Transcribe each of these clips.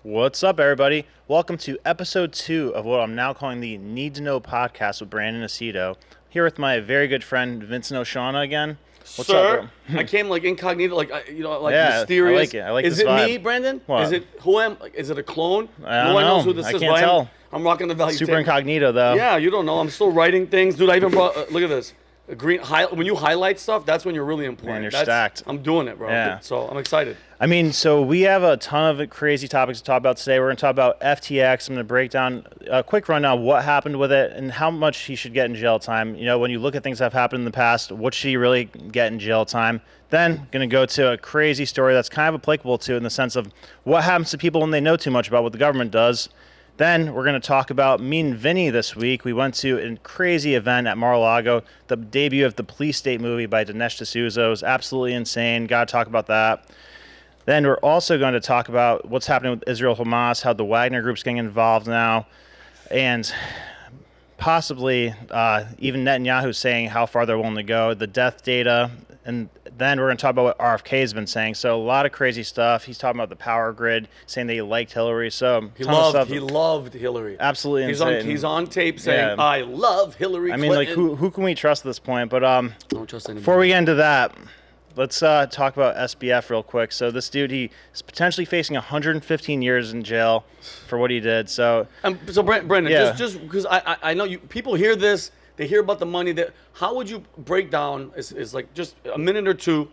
What's up, everybody? Welcome to episode 2 of what I'm now calling the Need to Know podcast with Brandon Aceto. Here with my very good friend Vincent O'Shaughnessy again. What's Sir, up, bro? I came like incognito, like Yeah, mysterious. I like it. I like Is this it vibe. me, Brandon? What? Is it who am? Is it a clone? I don't No one knows know. who this I is. can't but tell. I'm rocking the value. Super tape. incognito, though. Yeah, you don't know. I'm still writing things, dude. I even brought. Look at this. A green. When you highlight stuff, that's when you're really important. Man, you're stacked. I'm doing it, bro. Yeah. So I'm excited. I mean, so we have a ton of crazy topics to talk about today. We're going to talk about FTX. I'm going to break down a quick rundown of what happened with it and how much he should get in jail time. You know, when you look at things that have happened in the past, what should he really get in jail time? Then going to go to a crazy story that's kind of applicable to in the sense of what happens to people when they know too much about what the government does. Then we're going to talk about me and Vinny this week. We went to a crazy event at Mar-a-Lago, the debut of the Police State movie by Dinesh D'Souza. It was absolutely insane. Got to talk about that. Then we're also going to talk about what's happening with Israel-Hamas, how the Wagner Group's getting involved now, and possibly even Netanyahu saying how far they're willing to go, the death data, and then we're going to talk about what RFK has been saying. So a lot of crazy stuff. He's talking about the power grid, saying that he liked Hillary. So He loved Hillary. Absolutely insane. He's on tape saying, Yeah. "I love Hillary." I mean, Clinton. like, who can we trust at this point? But Don't trust anybody. before we get into that, let's talk about SBF real quick. So this dude, he is potentially facing 115 years in jail for what he did. So Brendan, Yeah. just because I know you people hear this, they hear about the money. That how would you break down? Is like just a minute or two.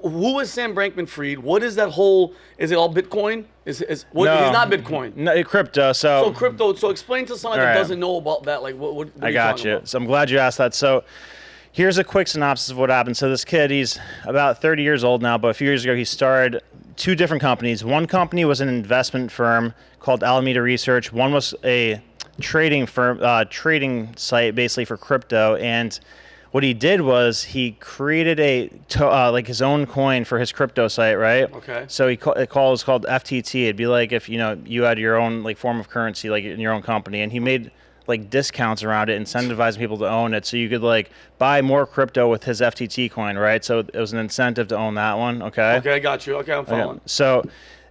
Who is Sam Bankman-Fried? What is that whole? Is it all Bitcoin? What? No. He's not Bitcoin. no, crypto. So crypto. So explain to someone All that right. doesn't know about that. Like what I are you got talking you. about? So I'm glad you asked that. So here's a quick synopsis of what happened. So this kid, he's about 30 years old now, but a few years ago he started 2 different companies. One company was an investment firm called Alameda Research. One was a trading firm, trading site basically for crypto. And what he did was he created like his own coin for his crypto site, right? Okay. So it was called FTT. It'd be like if you had your own like form of currency like in your own company, and he made like discounts around it, incentivizing people to own it, so you could like buy more crypto with his FTT coin, right? So it was an incentive to own that one. Okay. Okay, I got you. Okay, I'm following. So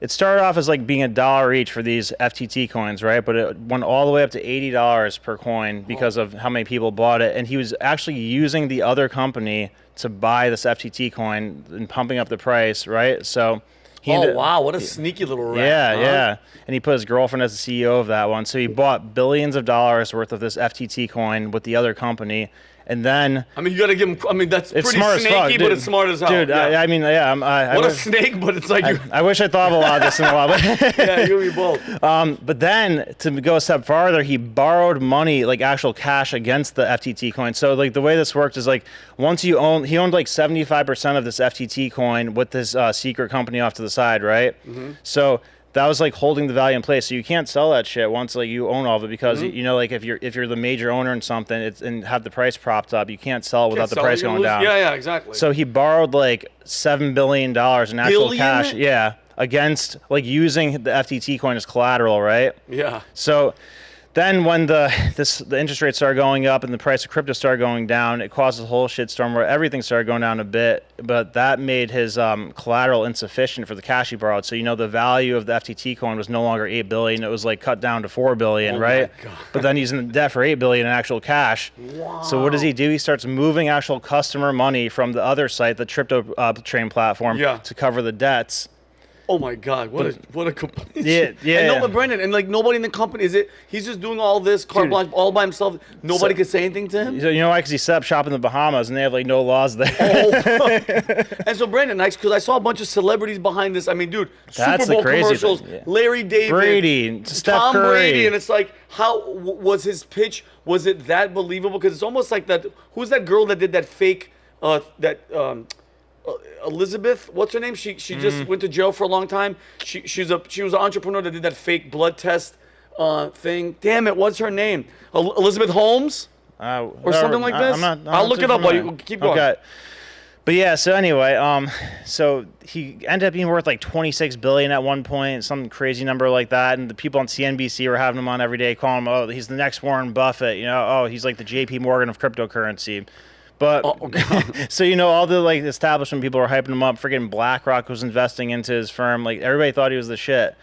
it started off as like being $1 each for these FTT coins, right? But it went all the way up to $80 per coin because of how many people bought it. And he was actually using the other company to buy this FTT coin and pumping up the price, right? So Wow, what a sneaky little rat. yeah, huh? yeah. And he put his girlfriend as the CEO of that one. So he bought billions of dollars worth of this FTT coin with the other company. And then I mean, you gotta give him. I mean, that's it's pretty smart as fuck, snaky, dude. but it's smart as hell. Dude, Yeah. I mean, yeah. I What a wish- snake, but it's like you. I wish I thought of a lot of this in a while. But Yeah, you and me both. But then to go a step farther, he borrowed money, like actual cash, against the FTT coin. So like the way this worked is like once he owned like 75% of this FTT coin with this secret company off to the side, right? Mm-hmm. So that was like holding the value in place. So you can't sell that shit once like you own all of it because Mm-hmm. like if you're the major owner in something and have the price propped up, you can't sell it without the Sell it, price you going lose- down. Yeah, exactly. So he borrowed like $7 billion in actual Billion? cash. Yeah. Against like using the FTT coin as collateral, right? yeah. So then when the interest rates started going up and the price of crypto started going down, it caused a whole shitstorm where everything started going down a bit, but that made his collateral insufficient for the cash he borrowed. So the value of the FTT coin was no longer $8 billion, it was like cut down to $4 billion, Oh right? my God. But then he's in debt for $8 billion in actual cash. Wow. So what does he do? He starts moving actual customer money from the other site, the crypto train platform, Yeah. to cover the debts. Oh my God! What a complete. Yeah, yeah. And no, but Brendan, and like nobody in the company he's just doing all this carte Dude. blanche all by himself. Nobody So- could say anything to him. So you know why? Because he set up shop in the Bahamas and they have like no laws there. Oh. And so Brendan, because I saw a bunch of celebrities behind this. I mean, dude, That's Super the Bowl crazy commercials, thing, yeah. Larry David, Brady, Steph Tom Curry. Brady, and it's like, how was his pitch? Was it that believable? Because it's almost like that. Who's that girl that did that fake? Elizabeth, what's her name? She just went to jail for a long time. She was an entrepreneur that did that fake blood test thing. Damn it, what's her name? Elizabeth Holmes or something like this. I'll look it up while you keep going. Okay. But yeah, so anyway, so he ended up being worth like $26 billion at one point, some crazy number like that. And the people on CNBC were having him on every day, calling him, "Oh, he's the next Warren Buffett." Oh, he's like the JP Morgan of cryptocurrency. But so all the like establishment people were hyping him up. Freaking BlackRock was investing into his firm. Like everybody thought he was the shit.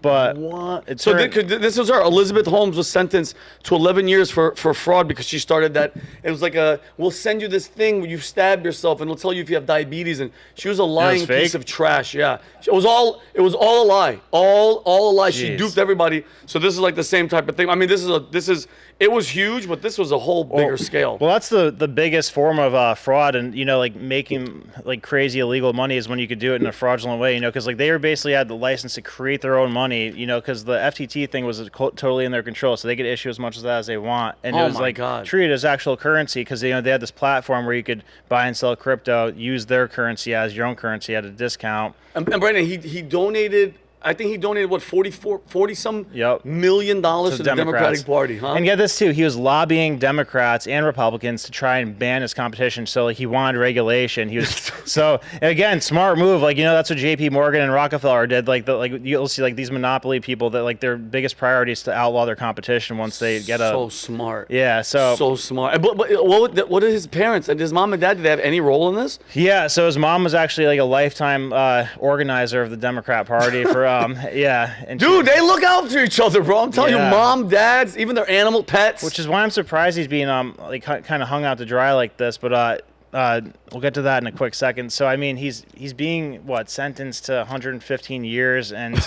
But what? So this was her. Elizabeth Holmes was sentenced to 11 years for fraud because she started that. It was like we'll send you this thing where you stab yourself and it'll tell you if you have diabetes. And she was a lying piece of trash. Yeah, it was all a lie. All a lie. Jeez. She duped everybody. So this is like the same type of thing. I mean, it was huge, but this was a whole bigger scale. Well, that's the biggest form of fraud, and like making like crazy illegal money is when you could do it in a fraudulent way. Because like they were basically had the license to create their own money. Because the FTT thing was totally in their control, so they could issue as much of that as they want, and it was like treated as actual currency because they had this platform where you could buy and sell crypto, use their currency as your own currency at a discount. And Brandon, he donated. I think he donated, what, $40 million to the Democratic Party, huh? And get this, too. He was lobbying Democrats and Republicans to try and ban his competition. So, like, he wanted regulation. He was so, again, smart move. Like, that's what J.P. Morgan and Rockefeller did. Like, you'll see, like, these monopoly people that, like, their biggest priority is to outlaw their competition once they get So smart. Yeah, so smart. But what did his parents and his mom and dad, did they have any role in this? Yeah, so his mom was actually, like, a lifetime organizer of the Democrat Party for... and dude, they look out for each other, bro. I'm telling you, mom, dads, even their animal pets. Which is why I'm surprised he's being like kind of hung out to dry like this. But we'll get to that in a quick second. So I mean, he's being sentenced to 115 years, and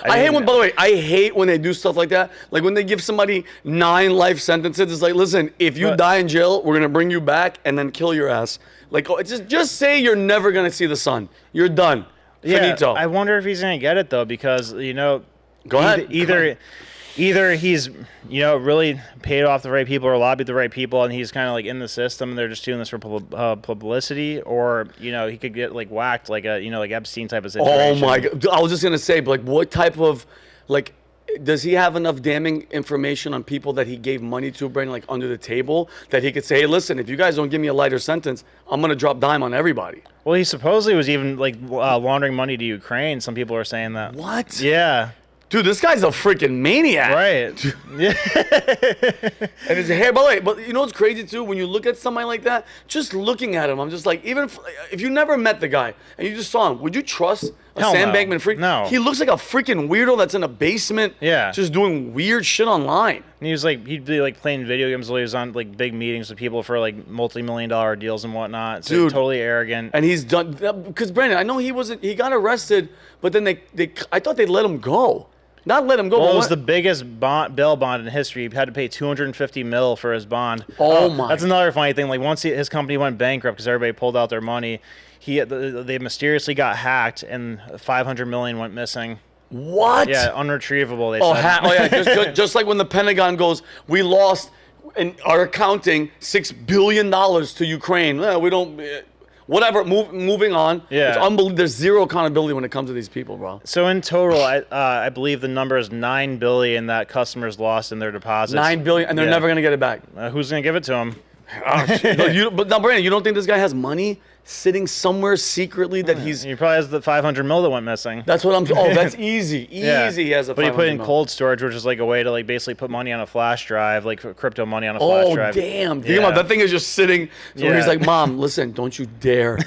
I hate when, by the way, I hate when they do stuff like that. Like when they give somebody 9 life sentences. It's like, listen, if you die in jail, we're gonna bring you back and then kill your ass. Like, just say you're never gonna see the sun. You're done. Finito. I wonder if he's gonna get it though, because Go ahead. Either he's really paid off the right people or lobbied the right people, and he's kind of like in the system, and they're just doing this for publicity, or he could get like whacked like a like Epstein type of situation. Oh my God! I was just gonna say, but like, what type of does he have enough damning information on people that he gave money to bring like under the table that he could say, hey, listen, if you guys don't give me a lighter sentence, I'm going to drop dime on everybody? Well, he supposedly was even like laundering money to Ukraine. Some people are saying that. What? Yeah. Dude, this guy's a freaking maniac. Right. Yeah. And his hair, by the way, but you know what's crazy too? When you look at somebody like that, just looking at him, I'm just like, even if you never met the guy and you just saw him, would you trust Sam Bankman-Fried? No. He looks like a freaking weirdo that's in a basement, just doing weird shit online. And he'd be like playing video games while he was on like big meetings with people for like multi-million-dollar deals and whatnot. So dude, totally arrogant. And he's done, because Brandon, I know he got arrested, but then I thought they let him go. Not let him go. Well, it was the biggest bail bond in history. He had to pay $250 million for his bond. Oh my! That's another funny thing. Like once his company went bankrupt because everybody pulled out their money, they mysteriously got hacked and $500 million went missing. What? Yeah, unretrievable. They said. Yeah, just like when the Pentagon goes, we lost in our accounting $6 billion to Ukraine. We don't. Whatever, moving on. Yeah. It's unbelievable. There's zero accountability when it comes to these people, bro. So in total, I believe the number is $9 billion that customers lost in their deposits. $9 billion, and they're never going to get it back. Who's going to give it to them? But now, Brandon, you don't think this guy has money sitting somewhere secretly that he's... He probably has the $500 million that went missing. That's what I'm... Oh, that's easy. Easy as a $500 But he put in cold storage, which is like a way to like basically put money on a flash drive, like crypto money on a flash drive. Oh, damn. Think about that thing is just sitting... So he's like, Mom, listen, don't you dare.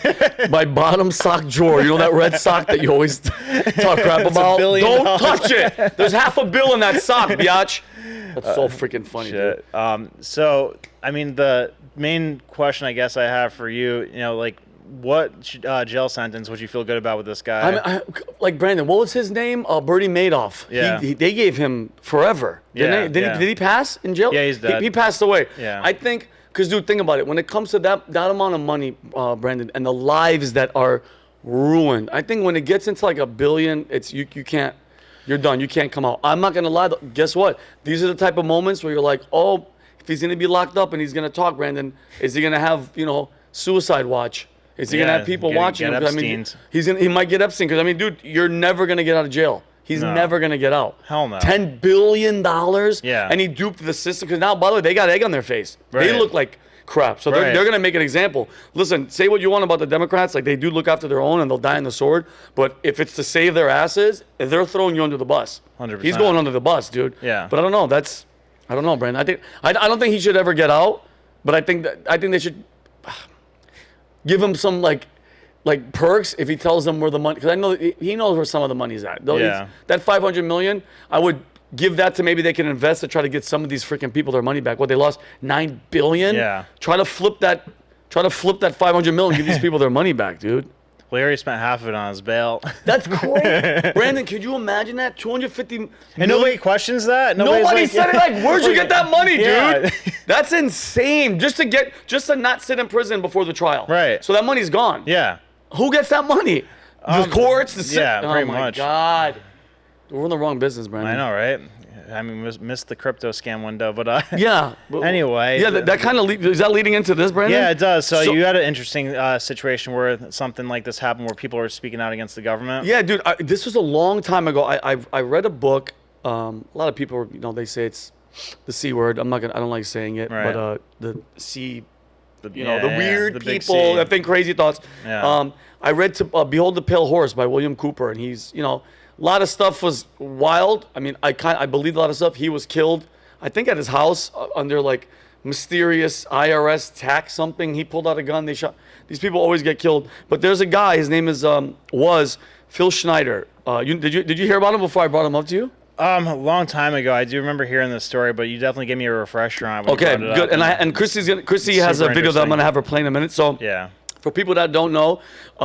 My bottom sock drawer, you know that red sock that you always talk crap about? Don't touch it. There's $500 million in that sock, biatch. That's so freaking funny, dude. So, I mean, the main question I guess I have for you, like, what jail sentence would you feel good about with this guy? Like Brandon, what was his name? Bernie Madoff. Yeah. They gave him forever. Did he pass in jail? Yeah, he's dead. He passed away. Yeah. I think, because dude, think about it. When it comes to that amount of money, Brandon, and the lives that are ruined, I think when it gets into like $1 billion, it's you can't. You're done. You can't come out. I'm not gonna lie. Guess what? These are the type of moments where you're like, oh, if he's gonna be locked up and he's gonna talk, Brandon, is he gonna have suicide watch? Is he gonna have people watching him? I mean, he might get Epstein, because I mean, dude, you're never gonna get out of jail. He's never gonna get out. Hell no. $10 billion. Yeah. And he duped the system, because now, by the way, they got egg on their face. Right. They look like crap. So they're gonna make an example. Listen, say what you want about the Democrats, like they do look after their own and they'll die on the sword. But if it's to save their asses, they're throwing you under the bus. 100%. He's going under the bus, dude. Yeah. But I don't know. I don't know, Brandon. I don't think he should ever get out. But I think they should give him some like perks if he tells them where the money, because I know he knows where some of the money's at. Yeah. That $500 million, I would give that to maybe they can invest to try to get some of these freaking people their money back. What, they lost $9 billion? Yeah. Try to flip that $500 million, give these people their money back, dude. Larry spent half of it on his bail. That's crazy. Brandon, could you imagine that? 250 million? And nobody questions that? Nobody said it like, where'd you get that money, dude? Yeah. That's insane. Just to not sit in prison before the trial. Right. So that money's gone. Yeah. Who gets that money? The courts? Yeah, pretty much. Oh, my God. We're in the wrong business, Brandon. I know, right? I mean, missed the crypto scam window, but yeah. Anyway. Yeah, that kind of is that leading into this, Brandon? Yeah, it does. So you had an interesting situation where something like this happened, where people were speaking out against the government. Yeah, dude. This was a long time ago. I read a book. A lot of people, they say it's the C word. I don't like saying it, right. but the C. The the weird people C. that think crazy thoughts. Yeah. I read Behold the Pale Horse by William Cooper, and he's, a lot of stuff was wild. I mean, I believed a lot of stuff. He was killed, I think, at his house under like mysterious IRS tax something. He pulled out a gun. They shot. These people always get killed. But there's a guy. His name was Phil Schneider. Did you hear about him before I brought him up to you? A long time ago. I do remember hearing this story, but you definitely gave me a refresher on it. Okay, good. And Chrissy has a video that I'm gonna have her play in a minute. So yeah. For people that don't know,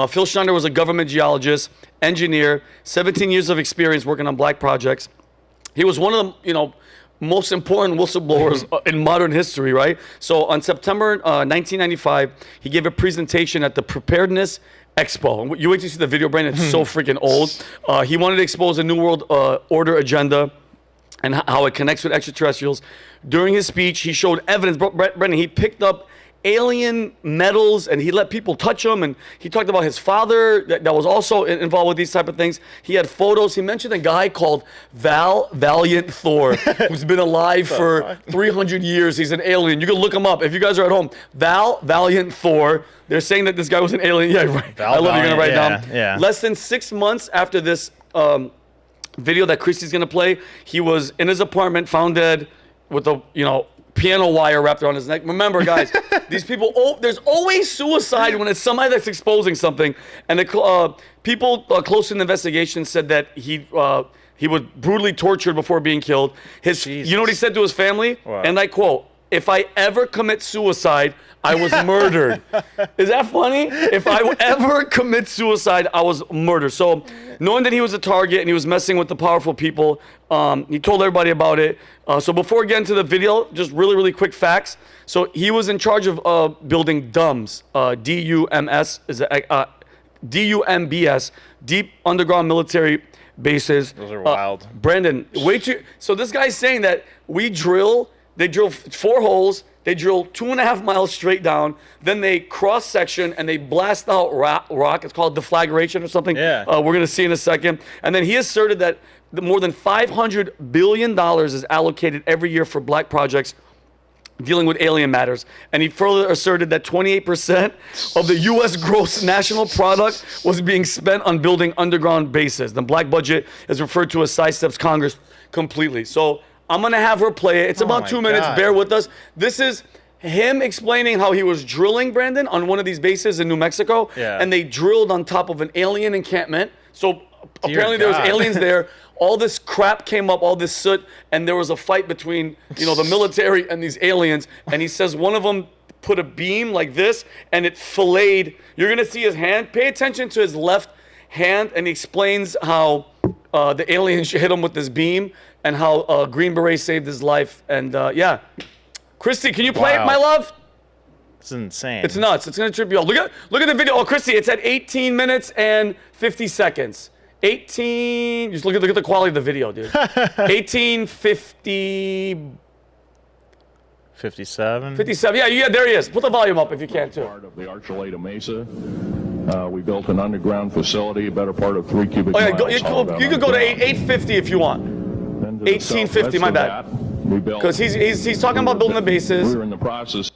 Phil Schneider was a government geologist, engineer, 17 years of experience working on black projects. He was one of the, most important whistleblowers in modern history, right? So on September 1995, he gave a presentation at the Preparedness Expo. You wait to see the video, Brandon. It's so freaking old. He wanted to expose a New World Order agenda and how it connects with extraterrestrials. During his speech, he showed evidence. Brendan, he picked up alien metals and he let people touch them, and he talked about his father that was also involved with these type of things. He had photos. He mentioned a guy called Valiant Thor who's been alive for 300 years. He's an alien. You can look him up if you guys are at home. Valiant Thor. They're saying that this guy was an alien. Yeah, right. I love you're gonna write down. Yeah. Less than 6 months after this video that Christy's gonna play, he was in his apartment, found dead with a piano wire wrapped around his neck. Remember, guys, these people, there's always suicide when it's somebody that's exposing something. And the people close to the investigation said that he was brutally tortured before being killed. You know what he said to his family? What? And I quote, "If I ever commit suicide, I was murdered." Is that funny? If I ever commit suicide, I was murdered. So knowing that he was a target and he was messing with the powerful people, he told everybody about it. So before we get into the video, just really, really quick facts. So he was in charge of building DUMBs, D-U-M-S, D-U-M-B-S, deep underground military bases. Those are wild. Brandon, so this guy's saying that they drill 4 holes, they drill 2.5 miles straight down, then they cross section and they blast out rock. It's called deflagration or something. Yeah. We're going to see in a second. And then he asserted that more than $500 billion is allocated every year for black projects dealing with alien matters. And he further asserted that 28% of the U.S. gross national product was being spent on building underground bases. The black budget is referred to as sidesteps Congress completely. So I'm going to have her play it. It's about 2 minutes. God. Bear with us. This is him explaining how he was drilling, Brandon, on one of these bases in New Mexico. Yeah. And they drilled on top of an alien encampment. So apparently there was aliens there. All this crap came up, all this soot, and there was a fight between, the military and these aliens. And he says one of them put a beam like this, and it filleted. You're going to see his hand. Pay attention to his left hand, and he explains how the aliens hit him with this beam and how Green Beret saved his life. And, yeah. Christy, can you play it, my love? It's insane. It's nuts. It's going to trip you out. Look at the video. Oh, Christy, it's at 18 minutes and 50 seconds. 18, just look at the quality of the video, dude. 1850. 57. 57. Yeah, there he is. Put the volume up if you can, too. Part of the Archuleta Mesa. We built an underground facility, a better part of 3 cubic miles. You could go to 850 if you want. 1850, my bad. We built. Because he's talking about building the bases. We were in the process.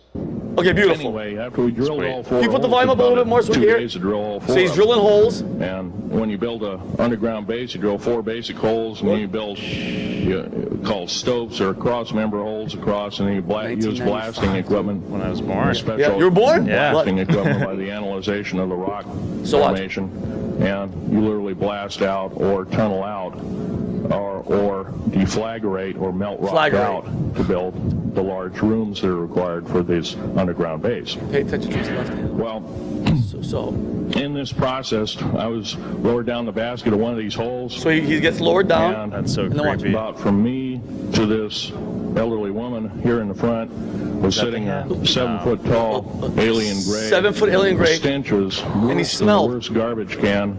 Okay, beautiful. Anyway, after we drilled all 4 Can you put the holes, volume up a little bit more so we 2 can hear days it? to drill all 4 So he's of them. drilling holes. And when you build an underground base, you drill 4 basic holes, and then you build called stopes or cross-member holes across, and then you use blasting equipment. When I was born. Special You were born? Yeah. blasting equipment by the analyzation of the rock formation, and you literally blast out or tunnel out or deflagrate or melt rock out to build the large rooms that are required for this underground base. Pay attention to his left hand. Well, So in this process, I was lowered down the basket of one of these holes. So he gets lowered down. And That's so then watch creepy. about from me to this elderly woman here in the front was sitting a 7-foot tall alien gray. 7-foot alien gray. The stench was And he worse smelled. than the worst garbage can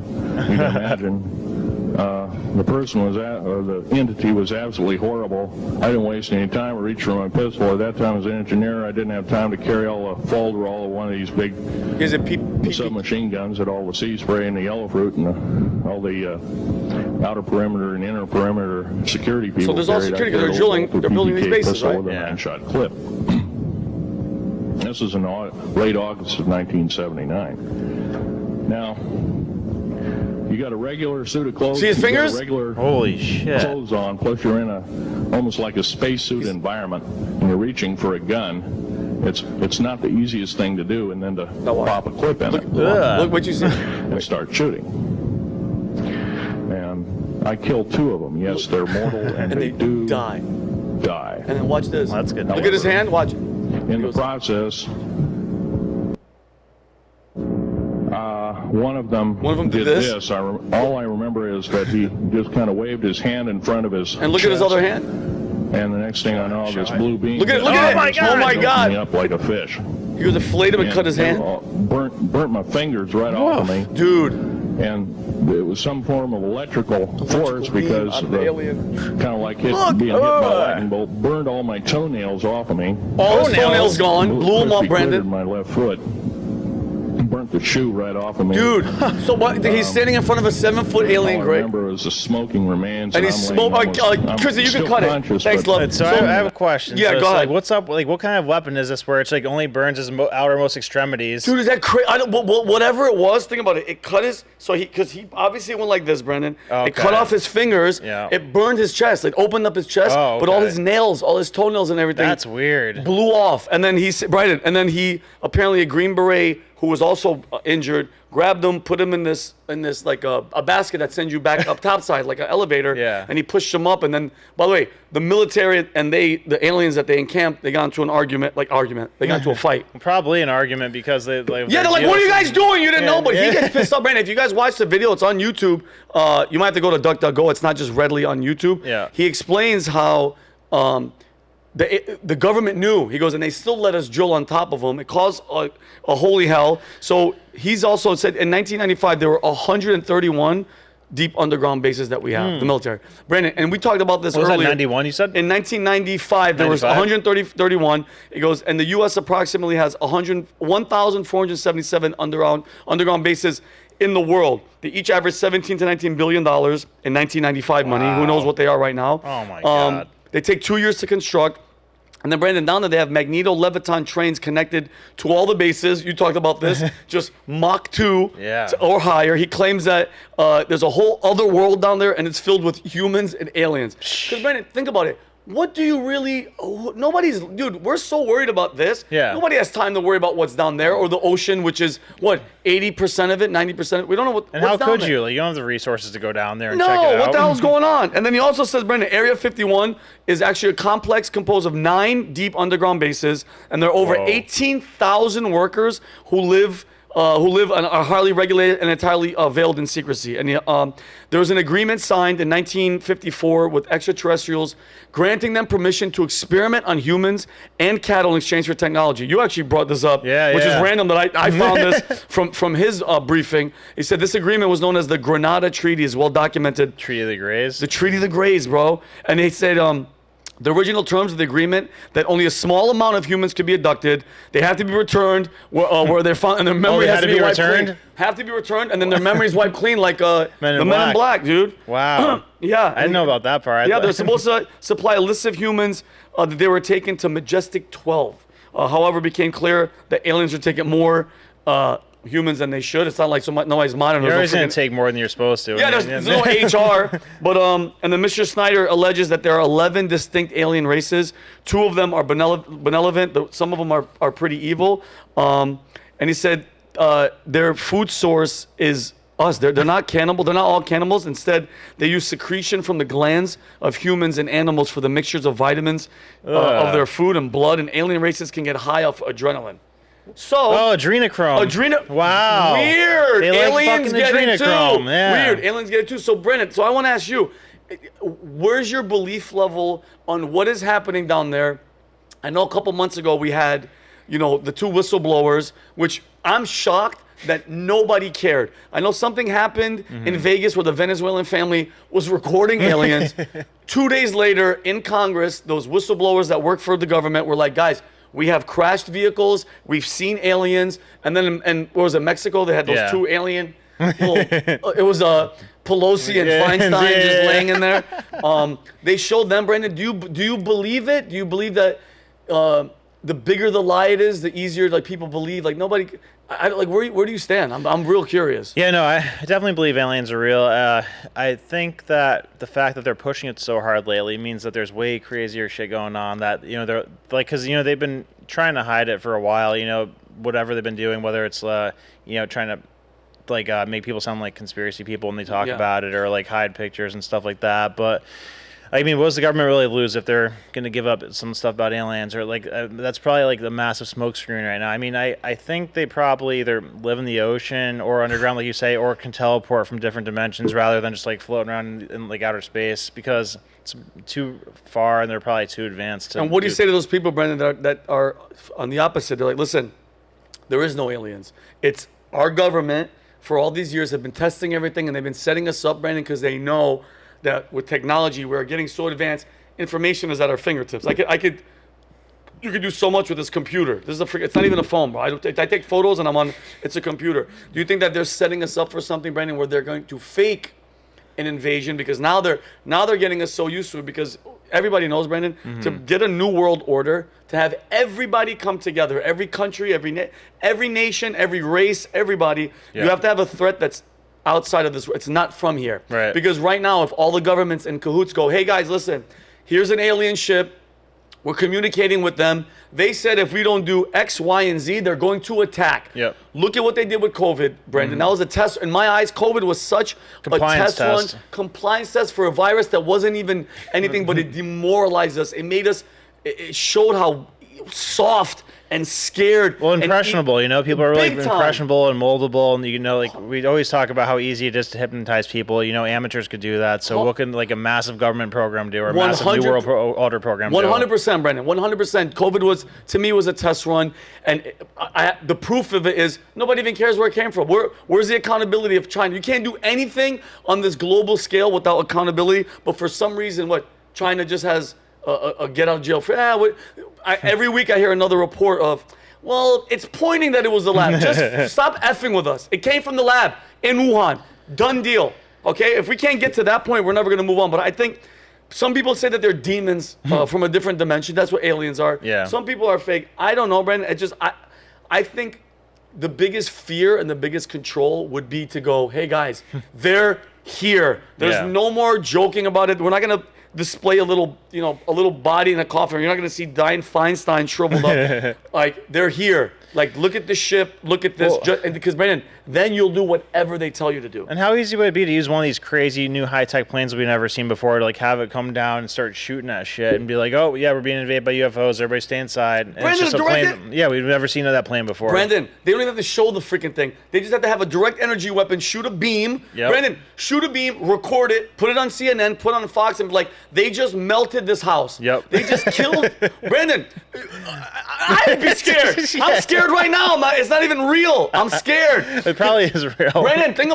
you can imagine. The person was or the entity was absolutely horrible. I didn't waste any time. I reached for my pistol. At that time, as an engineer, I didn't have time to carry all the folderol of one of these big Is it submachine guns that all the sea spray and the yellow fruit and all the outer perimeter and inner perimeter security people. So there's all carried. security I because carried they're building these PPK bases, pistol right? with a Yeah. 9-shot clip. This is in late August of 1979. Now, you got a regular suit of clothes. See his you got a fingers? regular Holy shit. clothes on, plus you're in almost like a spacesuit environment, and you're reaching for a gun. It's not the easiest thing to do, and then to pop a clip in it Look what you see. and start shooting. And I killed 2 of them. Yes, they're mortal, and they do die. And then watch this. Well, that's good. Look at his hand. Watch it. in the process, one of them did this? All I remember is that he just kind of waved his hand in front of his And look at his chest, other hand. And the next thing I know, this blue beam. Look at it. Look Oh at my it. God. Oh my Me God. up like a fish. He was afraid him and cut his hand. Burnt my fingers right off of me. Dude. And it was some form of electrical force because I'm of the alien. kind of like being hit by lightning bolt, burned all my toenails off of me. All his toenails gone. Blew him up, Crispy crittered Brandon. my left foot. Burnt the shoe right off of me. Dude. So what? He's standing in front of a 7-foot alien All I gray. remember is the smoking remains. And he's smoking. Chrissy, you can cut it. Thanks, love. So I have a question. Yeah, so go it's ahead. Like, what's up? Like, what kind of weapon is this where it's like only burns his outermost extremities? Dude, is that crazy? Whatever it was, think about it. It cut his, because he obviously went like this, Brendan. Okay. It cut off his fingers. Yeah. It burned his chest. It opened up his chest, Oh, but all okay. his nails, all his toenails and everything. That's weird. Blew off. And then he apparently a Green Beret who was also injured, grabbed him, put him in this like a basket that sends you back up topside like an elevator. Yeah. And he pushed him up. And then, by the way, the military and the aliens that they encamped, they got into an argument. They got into a fight. Probably an argument because they like. Yeah, they're like, what are you guys doing? You didn't know, but yeah. he gets pissed off, Brandon. If you guys watch the video, it's on YouTube. You might have to go to DuckDuckGo. It's not just readily on YouTube. Yeah. He explains how the government knew. He goes, and they still let us drill on top of them. It caused a holy hell. So he's also said in 1995 there were 131 deep underground bases that we have, the military. Brandon, and we talked about this What was earlier. that, 91 you said? In 1995, there was 131. It goes, and the U.S. approximately has 1,477 underground bases in the world. They each average 17 to 19 billion dollars in 1995 money. Who knows what they are right now? Oh my God. They take 2 years to construct. And then, Brandon, down there, they have magneto-leviton trains connected to all the bases. You talked about this. Just Mach 2 or higher. He claims that there's a whole other world down there, and it's filled with humans and aliens. Because, Brandon, think about it. What do you really... Dude, we're so worried about this. Yeah. Nobody has time to worry about what's down there or the ocean, which is, 80% of it, 90% of it? We don't know what's down there. And how could you? Like, you don't have the resources to go down there and check it No, out. what the hell's going on? And then he also says, Brendan, Area 51 is actually a complex composed of 9 deep underground bases, and there are over 18,000 workers who live and are highly regulated and entirely veiled in secrecy. And there was an agreement signed in 1954 with extraterrestrials, granting them permission to experiment on humans and cattle in exchange for technology. You actually brought this up, which is random that I found this from his briefing. He said this agreement was known as the Granada Treaty, is well documented. Treaty of the Greys? The Treaty of the Greys, bro. And they said the original terms of the agreement that only a small amount of humans could be abducted. They have to be returned where they're found, and their memory has to be wiped returned. clean. Have to be returned, and then their memory is wiped clean, like the Men in Black, dude. Wow. Yeah, I didn't know about that part. Yeah, they're supposed to supply a list of humans that they were taken to Majestic 12. However, it became clear that aliens are taking more humans than they should. It's not like nobody's monitoring. You're always going to take more than you're supposed to. Yeah, there's no HR. But and then Mr. Snyder alleges that there are 11 distinct alien races. 2 of them are benevolent. Some of them are pretty evil. And he said their food source is us. They're not cannibal. They're not all cannibals. Instead, they use secretion from the glands of humans and animals for the mixtures of vitamins of their food and blood. And alien races can get high off adrenaline. So adrenochrome. Wow. Weird. They Aliens like get it too. Yeah. Weird. Aliens get it too. So Brennan, I want to ask you, where's your belief level on what is happening down there? I know a couple months ago we had, the 2 whistleblowers, which I'm shocked that nobody cared. I know something happened in Vegas where the Venezuelan family was recording aliens. 2 days later in Congress, those whistleblowers that work for the government were like, guys, we have crashed vehicles. We've seen aliens. And then, what was it, Mexico? They had those 2 alien. It was Pelosi and Feinstein just laying in there. They showed them, Brandon. Do you believe it? Do you believe that the bigger the lie it is, the easier people believe? Nobody. Where do you stand? I'm real curious. Yeah, no, I definitely believe aliens are real. I think that the fact that they're pushing it so hard lately means that there's way crazier shit going on. That they're because they've been trying to hide it for a while. Whatever they've been doing, whether it's trying to make people sound like conspiracy people when they talk about it, or hide pictures and stuff like that. But I mean, what does the government really lose if they're going to give up some stuff about aliens? Or that's probably the massive smokescreen right now. I mean, I think they probably either live in the ocean or underground, like you say, or can teleport from different dimensions rather than just floating around in outer space, because it's too far and they're probably too advanced. And what do you say to those people, Brendan, that are on the opposite? They're like, listen, there is no aliens. It's our government for all these years have been testing everything, and they've been setting us up, Brandon, because they know that with technology, we're getting so advanced. Information is at our fingertips. You could do so much with this computer. It's not even a phone, bro. I take photos and it's a computer. Do you think that they're setting us up for something, Brandon, where they're going to fake an invasion? Because now they're getting us so used to it, because everybody knows, Brandon, to get a new world order, to have everybody come together, every country, every nation, every race, everybody, you have to have a threat that's outside of this. It's not from here. Right. Because right now, if all the governments in cahoots go, hey guys, listen, here's an alien ship, we're communicating with them. They said if we don't do X, Y, and Z, they're going to attack. Yep. Look at what they did with COVID, Brandon. That was a test. In my eyes, COVID was such a compliance test for a virus that wasn't even anything, but it demoralized us. It made us, it showed how soft and scared. Well, impressionable, people are really impressionable and moldable, and we always talk about how easy it is to hypnotize people. Amateurs could do that. So what can a massive government program do, or a massive New World Order program do? 100%, Brandon. 100%. COVID to me was a test run, and the proof of it is nobody even cares where it came from. Where's the accountability of China? You can't do anything on this global scale without accountability. But for some reason, China just has a get out of jail free. Every week I hear another report of, well, it's pointing that it was the lab. Just stop effing with us. It came from the lab in Wuhan. Done deal. Okay? If we can't get to that point, we're never going to move on. But I think some people say that they're demons from a different dimension. That's what aliens are. Yeah. Some people are fake. I don't know, Brandon. I think the biggest fear and the biggest control would be to go, hey guys, they're here. There's no more joking about it. We're not going to display a little body in a coffin. You're not going to see Dianne Feinstein shriveled up. They're here. Look at the ship. Look at this. Because, Brandon, then you'll do whatever they tell you to do. And how easy would it be to use one of these crazy new high-tech planes we've never seen before to have it come down and start shooting at shit and be like, oh, yeah, we're being invaded by UFOs. Everybody stay inside. And Brandon, it's just a plane. Yeah, we've never seen that plane before. Brandon, they don't even have to show the freaking thing. They just have to have a direct energy weapon, shoot a beam. Yep. Brandon, shoot a beam, record it, put it on CNN, put it on Fox, and be like, they just melted this house. Yep. They just killed. Brandon, I'd be scared. I'm scared right now. It's not even real. I'm scared. It probably is real. Brandon, think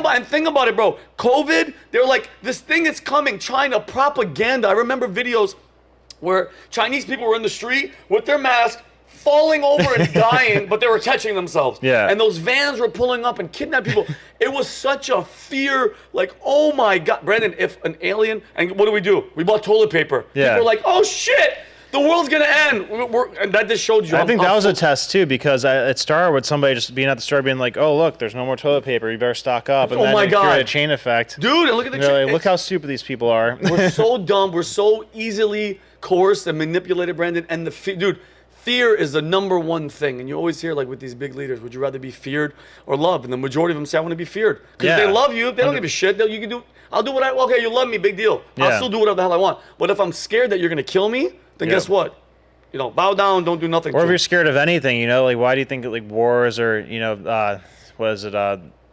about it, bro. COVID, they were like, this thing is coming. China propaganda. I remember videos where Chinese people were in the street with their mask, falling over and dying, but they were catching themselves. Yeah. And those vans were pulling up and kidnapping people. It was such a fear, oh my God. Brandon, if an alien, and what do? We bought toilet paper. Yeah. People were like, oh shit. The world's gonna end. And that just showed you. I think that was a test too, because it started with somebody just being at the store being like, "Oh, look, there's no more toilet paper. You better stock up." And then it created a chain effect. Dude, and look at the look how stupid these people are. We're so dumb. We're so easily coerced and manipulated, Brandon. And fear is the number one thing. And you always hear, like, with these big leaders, would you rather be feared or loved? And the majority of them say, I want to be feared. Because if they love you, they don't give a shit. I'll do what okay, you love me, big deal. I'll still do whatever the hell I want. But if I'm scared that you're going to kill me, then guess what? Bow down, don't do nothing. Or if you're scared of anything, like, why do you think, like, wars or, what is it,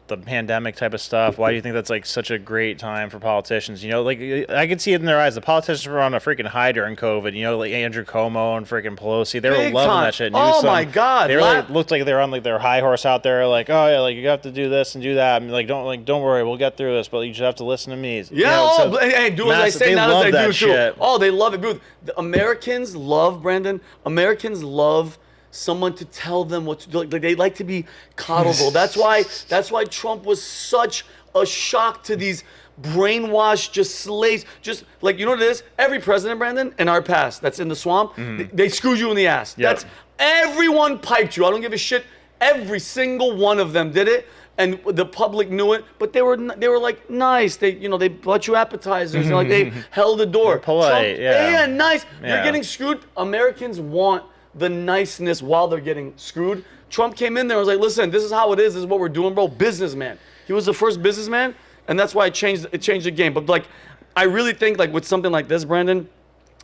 the pandemic type of stuff, why do you think that's like such a great time for politicians? Like, I could see it in their eyes. The politicians were on a freaking high during COVID. Like Andrew Cuomo and freaking Pelosi, they were loving that shit. Oh my God, they really looked like they were on like their high horse out there. Like, oh yeah, like you have to do this and do that. And don't worry, we'll get through this, but you just have to listen to me. Yeah, hey, do as I say, not as I do too. Oh, they love it, dude. The Americans love, Brandon. Americans love someone to tell them what to do. Like, they like to be coddled. That's why Trump was such a shock to these brainwashed, just slaves. Just like, you know what it is? Every president, Brandon, in our past that's in the swamp, they screwed you in the ass. Yep. That's everyone piped you. I don't give a shit. Every single one of them did it. And the public knew it, but they were like nice. They bought you appetizers. Like they held the door. They're polite, Trump, nice. Yeah. You're getting screwed. Americans want the niceness while they're getting screwed. Trump came in there and was like, listen, this is how it is. This is what we're doing, bro. Businessman. He was the first businessman, and that's why it changed the game. But like, I really think like with something like this, Brandon,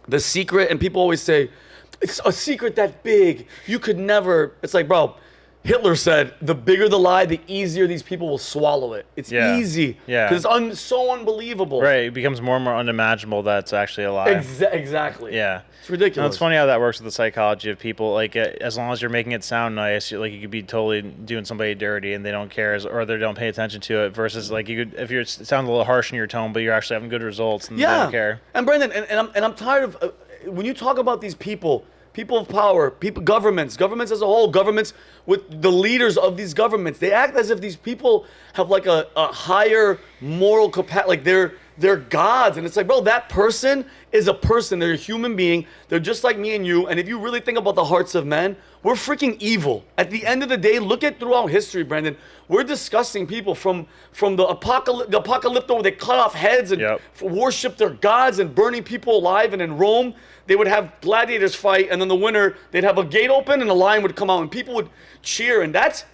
the secret, and people always say, it's a secret that big. You could never. It's like, bro, Hitler said, the bigger the lie, the easier these people will swallow it. It's easy. Yeah. Because it's so unbelievable. Right. It becomes more and more unimaginable that it's actually a lie. Exactly. Yeah. It's ridiculous. It's funny how that works with the psychology of people. Like, as long as you're making it sound nice, you could be totally doing somebody dirty and they don't care, or they don't pay attention to it. Versus, like, if you sound a little harsh in your tone, but you're actually having good results, and they don't care. And Brendan, and I'm tired of when you talk about these people of power, governments as a whole, governments with the leaders of these governments, they act as if these people have like a higher moral capacity, like they're gods. And it's like, bro, that person is a person. They're a human being. They're just like me and you. And if you really think about the hearts of men, we're freaking evil. At the end of the day, look at throughout history, Brendan. We're disgusting people from the apocalypto where they cut off heads and worship their gods and burning people alive. And in Rome, they would have gladiators fight, and then the winner, they'd have a gate open and a lion would come out and people would cheer. And that's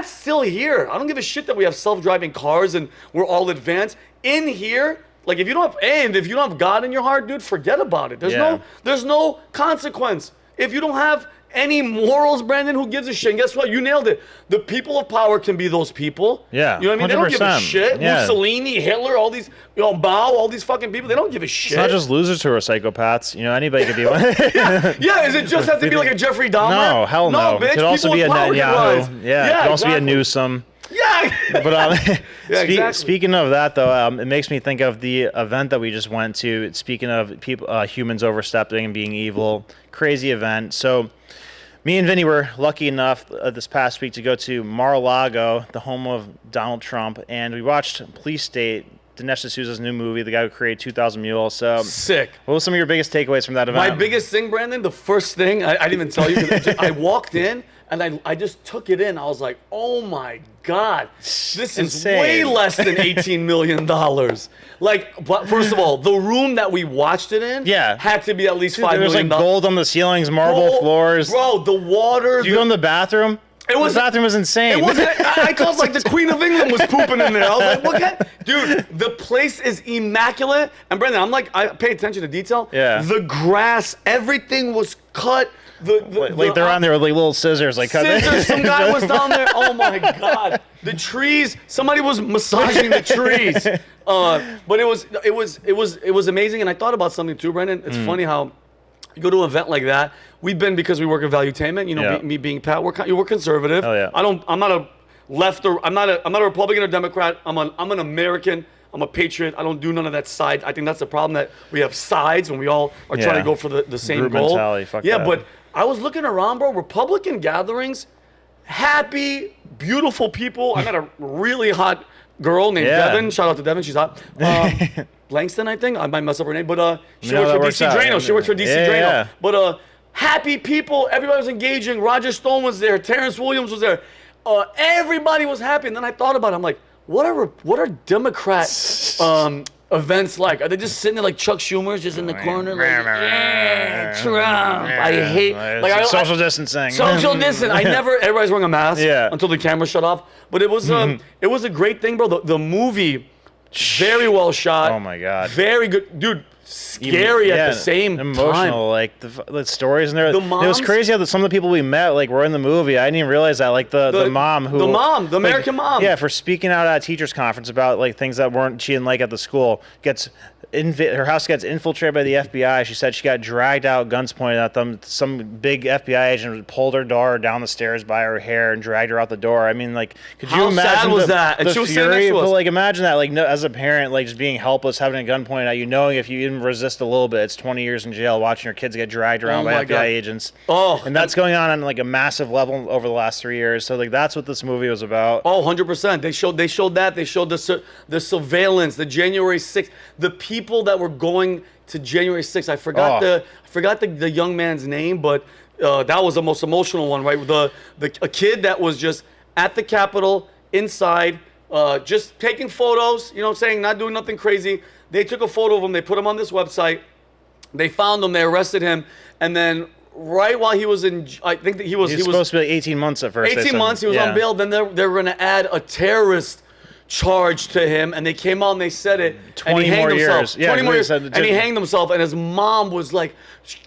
still here. I don't give a shit that we have self-driving cars and we're all advanced. In here, like if you don't have God in your heart, dude, forget about it. There's no consequence. If you don't have any morals, Brandon, who gives a shit? And guess what? You nailed it. The people of power can be those people. Yeah. You know what I mean? 100%. They don't give a shit. Yeah. Mussolini, Hitler, all these, Mao, all these fucking people, they don't give a shit. It's not just losers who are psychopaths. Anybody could be one. Yeah, is it just have to be like a Jeffrey Dahmer? No, hell no. No, bitch. It could also be a Netanyahu. Yeah, it could also be a Newsom. Yeah. But speaking of that, though, it makes me think of the event that we just went to. Speaking of people, humans overstepping and being evil, crazy event. So me and Vinny were lucky enough this past week to go to Mar-a-Lago, the home of Donald Trump, and we watched Police State, Dinesh D'Souza's new movie, the guy who created 2000 Mules. So sick. What were some of your biggest takeaways from that event? My biggest thing, Brandon, the first thing, I didn't even tell you, I walked in and I just took it in. I was like, oh my God, this is way less than $18 million. Like, but first of all, the room that we watched it in had to be at least $5 million. There was like gold on the ceilings, marble floors. Bro, the water. Did you go in the bathroom? The bathroom was insane. It wasn't. I thought like the Queen of England was pooping in there. I was like, what? Dude, the place is immaculate. And Brendan, I'm like, I pay attention to detail. Yeah. The grass, everything was cut. They're on there with like little scissors, like scissors. Some guy was down there. Oh my God. The trees. Somebody was massaging the trees. But it was amazing. And I thought about something too, Brendan. It's funny how you go to an event like that. We've been, because we work at Valuetainment. Me being Pat, we're conservative. Oh, yeah. I'm not a left or I'm not a Republican or Democrat. I'm an American. I'm a patriot. I don't do none of that side. I think that's the problem, that we have sides when we all are trying to go for the same group goal. Mentality. Fuck that. But I was looking around, bro. Republican gatherings, happy, beautiful people. I met a really hot girl named Devin. Shout out to Devin. She's hot. Langston, I think. I might mess up her name, but she works for DC Drano. She works for DC Drano. Yeah. But happy people. Everybody was engaging. Roger Stone was there. Terrence Williams was there. Everybody was happy. And then I thought about it. I'm like, what are Democrat events like? Are they just sitting there like Chuck Schumer's just in the corner like, yeah, Trump. I hate social distancing. Social distancing. Everybody's wearing a mask until the camera shut off. But it was a great thing, bro. The movie, very well shot. Oh my God. Very good, dude. Scary at the same emotional, time. Like the stories in there. It was crazy how some of the people we met like were in the movie. I didn't even realize that. Like the mom the American mom. Yeah, for speaking out at a teachers conference about like things that she didn't like at the school. Her house gets infiltrated by the FBI. She said she got dragged out, guns pointed at them. Some big FBI agent pulled her daughter down the stairs by her hair and dragged her out the door. I mean, like, could you imagine sad was that? And she was fury? But like, imagine that, like, as a parent, like, just being helpless, having a gun pointed at you, knowing if you even resist a little bit, it's 20 years in jail. Watching your kids get dragged around by FBI agents. And that's going on like a massive level over the last 3 years. So like, that's what this movie was about. 100%. They showed that. They showed the surveillance, the January 6th, the people that were going to January 6th. I forgot the young man's name, but that was the most emotional one, right? A kid that was just at the Capitol inside, just taking photos. You know what I'm saying? Not doing nothing crazy. They took a photo of him. They put him on this website. They found him. They arrested him, and then right while he was in, I think that he was supposed to be like 18 months at first. 18 months. He was on bail. Then they were going to add a terrorist charge to him, and they came out and they said it. 20 more years. Yeah, 20 more years. And he hanged himself, and his mom was like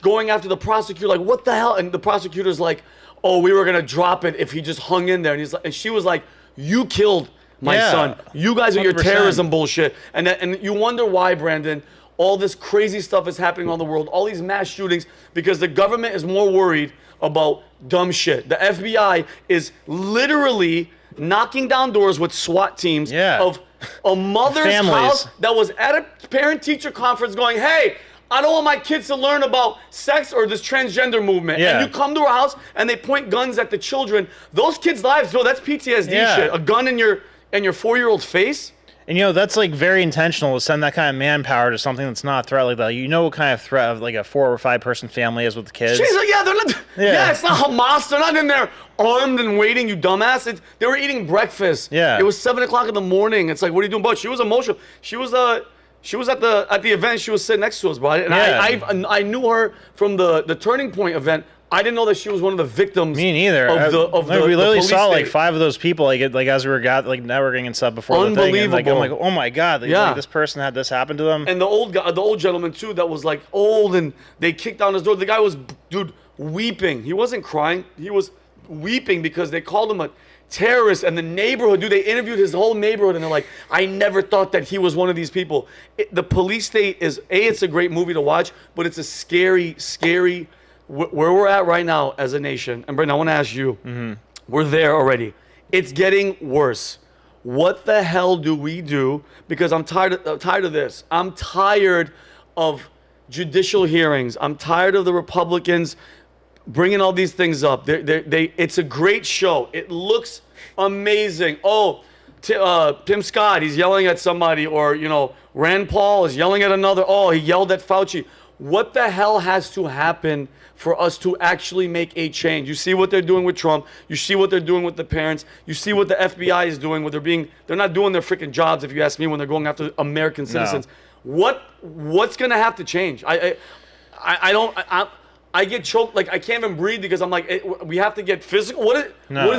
going after the prosecutor, like, what the hell? And the prosecutor's like, oh, we were going to drop it if he just hung in there. And she was like, you killed my son. You guys are 100%. Your terrorism bullshit. And you wonder why, Brandon, all this crazy stuff is happening around the world, all these mass shootings, because the government is more worried about dumb shit. The FBI is literally knocking down doors with SWAT teams of a mother's house that was at a parent-teacher conference going, hey, I don't want my kids to learn about sex or this transgender movement. And you come to our house and they point guns at the children. Those kids' lives, bro, that's PTSD shit. A gun in your 4-year-old's face. And, you know, that's, like, very intentional to send that kind of manpower to something that's not a threat like that. You know what kind of threat of, like, a 4 or 5 person family is with the kids? She's like, they're not, it's not Hamas. They're not in there armed and waiting, you dumbass. They were eating breakfast. It was 7 o'clock in the morning. It's like, what are you doing? But she was emotional. She was at the event. She was sitting next to us, bro. And I knew her from the Turning Point event. I didn't know that she was one of the victims. Me neither. We literally saw like 5 of those people like as we were networking and stuff before the thing. And, like, I'm like, oh my God, like, this person had this happen to them. And the old gentleman too, that was like old, and they kicked down his door. The guy was, dude, weeping. He wasn't crying. He was weeping because they called him a terrorist. And the neighborhood, dude, they interviewed his whole neighborhood, and they're like, I never thought that he was one of these people. The police state is it's a great movie to watch, but it's a scary where we're at right now as a nation. And Brandon, I want to ask you, we're there already. It's getting worse. What the hell do we do? Because I'm tired of this. I'm tired of judicial hearings. I'm tired of the Republicans bringing all these things up. It's a great show. It looks amazing. Oh, Tim Scott, he's yelling at somebody, or, you know, Rand Paul is yelling at another. Oh, he yelled at Fauci. What the hell has to happen for us to actually make a change? You see what they're doing with Trump. You see what they're doing with the parents. You see what the FBI is doing. They're not doing their freaking jobs, if you ask me, when they're going after American citizens. No. What's gonna have to change? I get choked, like I can't even breathe, because I'm like, we have to get physical. What is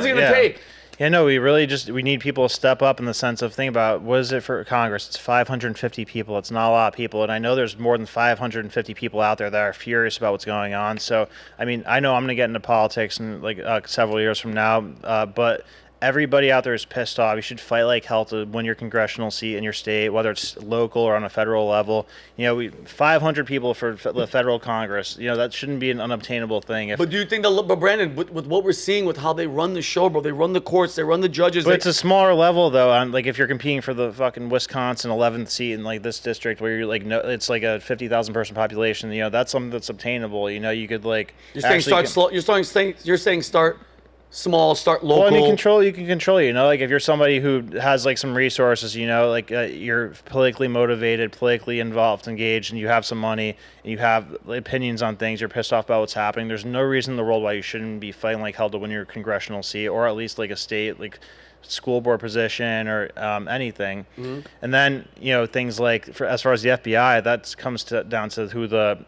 it gonna take? Yeah, no, we need people to step up in the sense of, think about, what is it for Congress? It's 550 people. It's not a lot of people. And I know there's more than 550 people out there that are furious about what's going on. So, I mean, I know I'm going to get into politics in like several years from now, but everybody out there is pissed off. You should fight like hell to win your congressional seat in your state, whether it's local or on a federal level. You know, 500 people for the federal Congress. You know, that shouldn't be an unobtainable thing. But do you think but Brandon, with what we're seeing with how they run the show, bro, they run the courts, they run the judges. But it's a smaller level, though. Like, if you're competing for the fucking Wisconsin 11th seat in like this district, where you're like, no, it's like a 50,000 person population. You know, that's something that's obtainable. You know, you could like. You're saying start slow. You're saying start small, start local. Well, and you can control, you know, like if you're somebody who has like some resources, you know, like you're politically motivated, politically involved, engaged, and you have some money, and you have opinions on things, you're pissed off about what's happening. There's no reason in the world why you shouldn't be fighting like hell to win your congressional seat, or at least like a state, like school board position or anything. And then, you know, things like as far as the FBI, that comes down to who the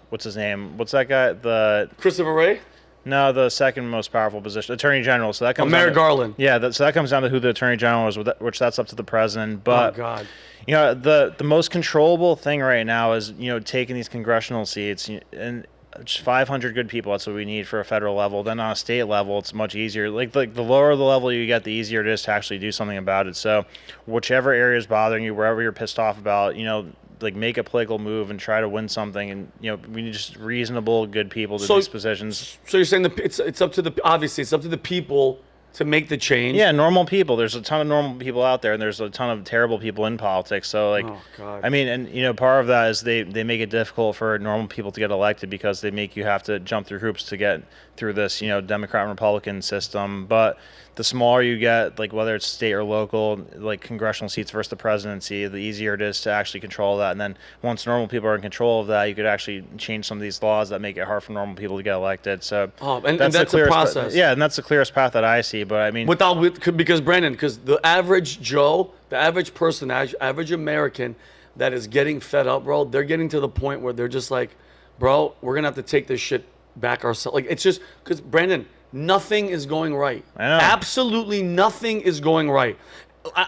what's his name? What's that guy? The Christopher Wray? No, the second most powerful position, Attorney General. So that comes. Merrick Garland. Yeah, so that comes down to who the Attorney General is, which that's up to the president. But oh God, you know, the most controllable thing right now is, you know, taking these congressional seats, and just 500 good people. That's what we need for a federal level. Then on a state level, it's much easier. Like the lower the level you get, the easier it is to actually do something about it. So whichever area is bothering you, wherever you're pissed off about, you know, like make a political move and try to win something. And, you know, we need just reasonable, good people to these positions. So you're saying it's up to the people to make the change. Yeah, normal people. There's a ton of normal people out there, and there's a ton of terrible people in politics. So, like, oh, God. I mean, and, you know, part of that is they make it difficult for normal people to get elected because they make you have to jump through hoops to get through this, you know, Democrat and Republican system. But the smaller you get, like whether it's state or local, like congressional seats versus the presidency, the easier it is to actually control that. And then once normal people are in control of that, you could actually change some of these laws that make it hard for normal people to get elected. So and that's the process. Yeah, and that's the clearest path that I see. But I mean, because the average Joe, the average person, average American that is getting fed up, bro, they're getting to the point where they're just like, bro, we're gonna have to take this shit back ourselves. Like, it's just because, Brandon, nothing is going right. I know. Absolutely nothing is going right.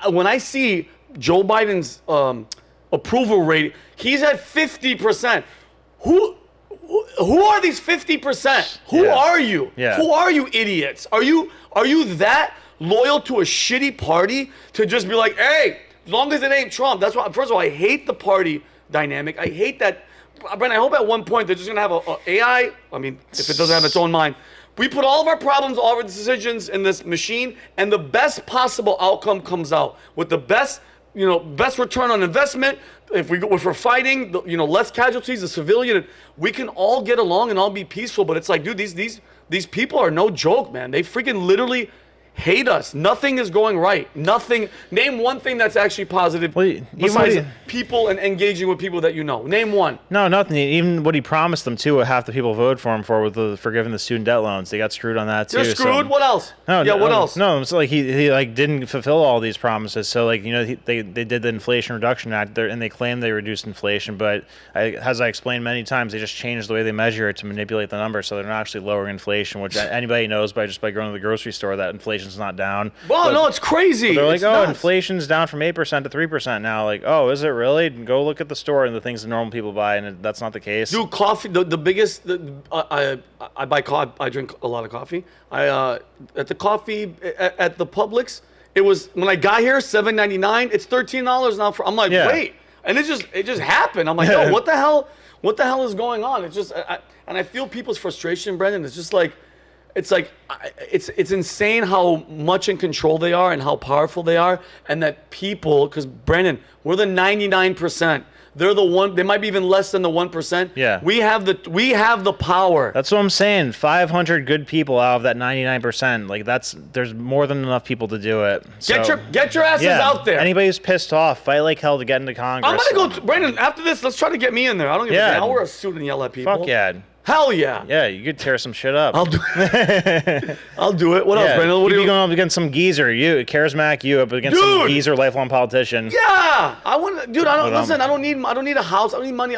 When I see Joe Biden's approval rate, he's at 50%. Who are these 50%? Who are you? Yeah. Who are you, idiots? Are you that loyal to a shitty party to just be like, hey, as long as it ain't Trump? That's why. First of all, I hate the party dynamic. I hate that. Brent, I hope at one point they're just gonna have a AI. I mean, if it doesn't have its own mind, we put all of our problems, all of our decisions in this machine, and the best possible outcome comes out with the best, you know, best return on investment. If we're fighting, you know, less casualties, the civilian, we can all get along and all be peaceful. But it's like, dude, these people are no joke, man. They freaking literally hate us. Nothing is going right. Nothing. Name one thing that's actually positive besides people and engaging with people that you know. Name one. No, nothing. Even what he promised them too, half the people voted for him for forgiving the student debt loans. They got screwed on that too. They're screwed. So. What else? What else? No, it's like he like didn't fulfill all these promises. So like, you know, they did the Inflation Reduction Act there, and they claimed they reduced inflation, but as I explained many times, they just changed the way they measure it to manipulate the numbers, so they're not actually lowering inflation, which anybody knows by going to the grocery store that inflation's not down. Well, no, it's crazy. They're like, it's nuts. Nuts. Inflation's down from 8% to 3% now. Like, oh, is it really? Go look at the store and the things that normal people buy, and that's not the case. Dude, coffee. The biggest. I buy coffee. I drink a lot of coffee. At the coffee at the Publix, it was when I got here $7.99. It's $13 now. I'm like, wait, and it just happened. I'm like, oh, what the hell? What the hell is going on? It's just, and I feel people's frustration, Brendan. It's just like. It's like, it's insane how much in control they are and how powerful they are, and that people, because Brandon, we're the 99%. They're the one. They might be even less than the 1%. Yeah. We have the power. That's what I'm saying. 500 good people out of that 99%. Like there's more than enough people to do it. So, get your asses out there. Anybody who's pissed off, fight like hell to get into Congress. I'm gonna go, Brandon. After this, let's try to get me in there. I don't give a damn. I'll wear a suit and yell at people. Fuck yeah. Hell yeah. Yeah, you could tear some shit up. I'll do it. I'll do it. What else, Brandon? What are you going up against some geezer? Charismatic you up against some geezer lifelong politician. Yeah. I want, dude, I don't need a house. I don't need money.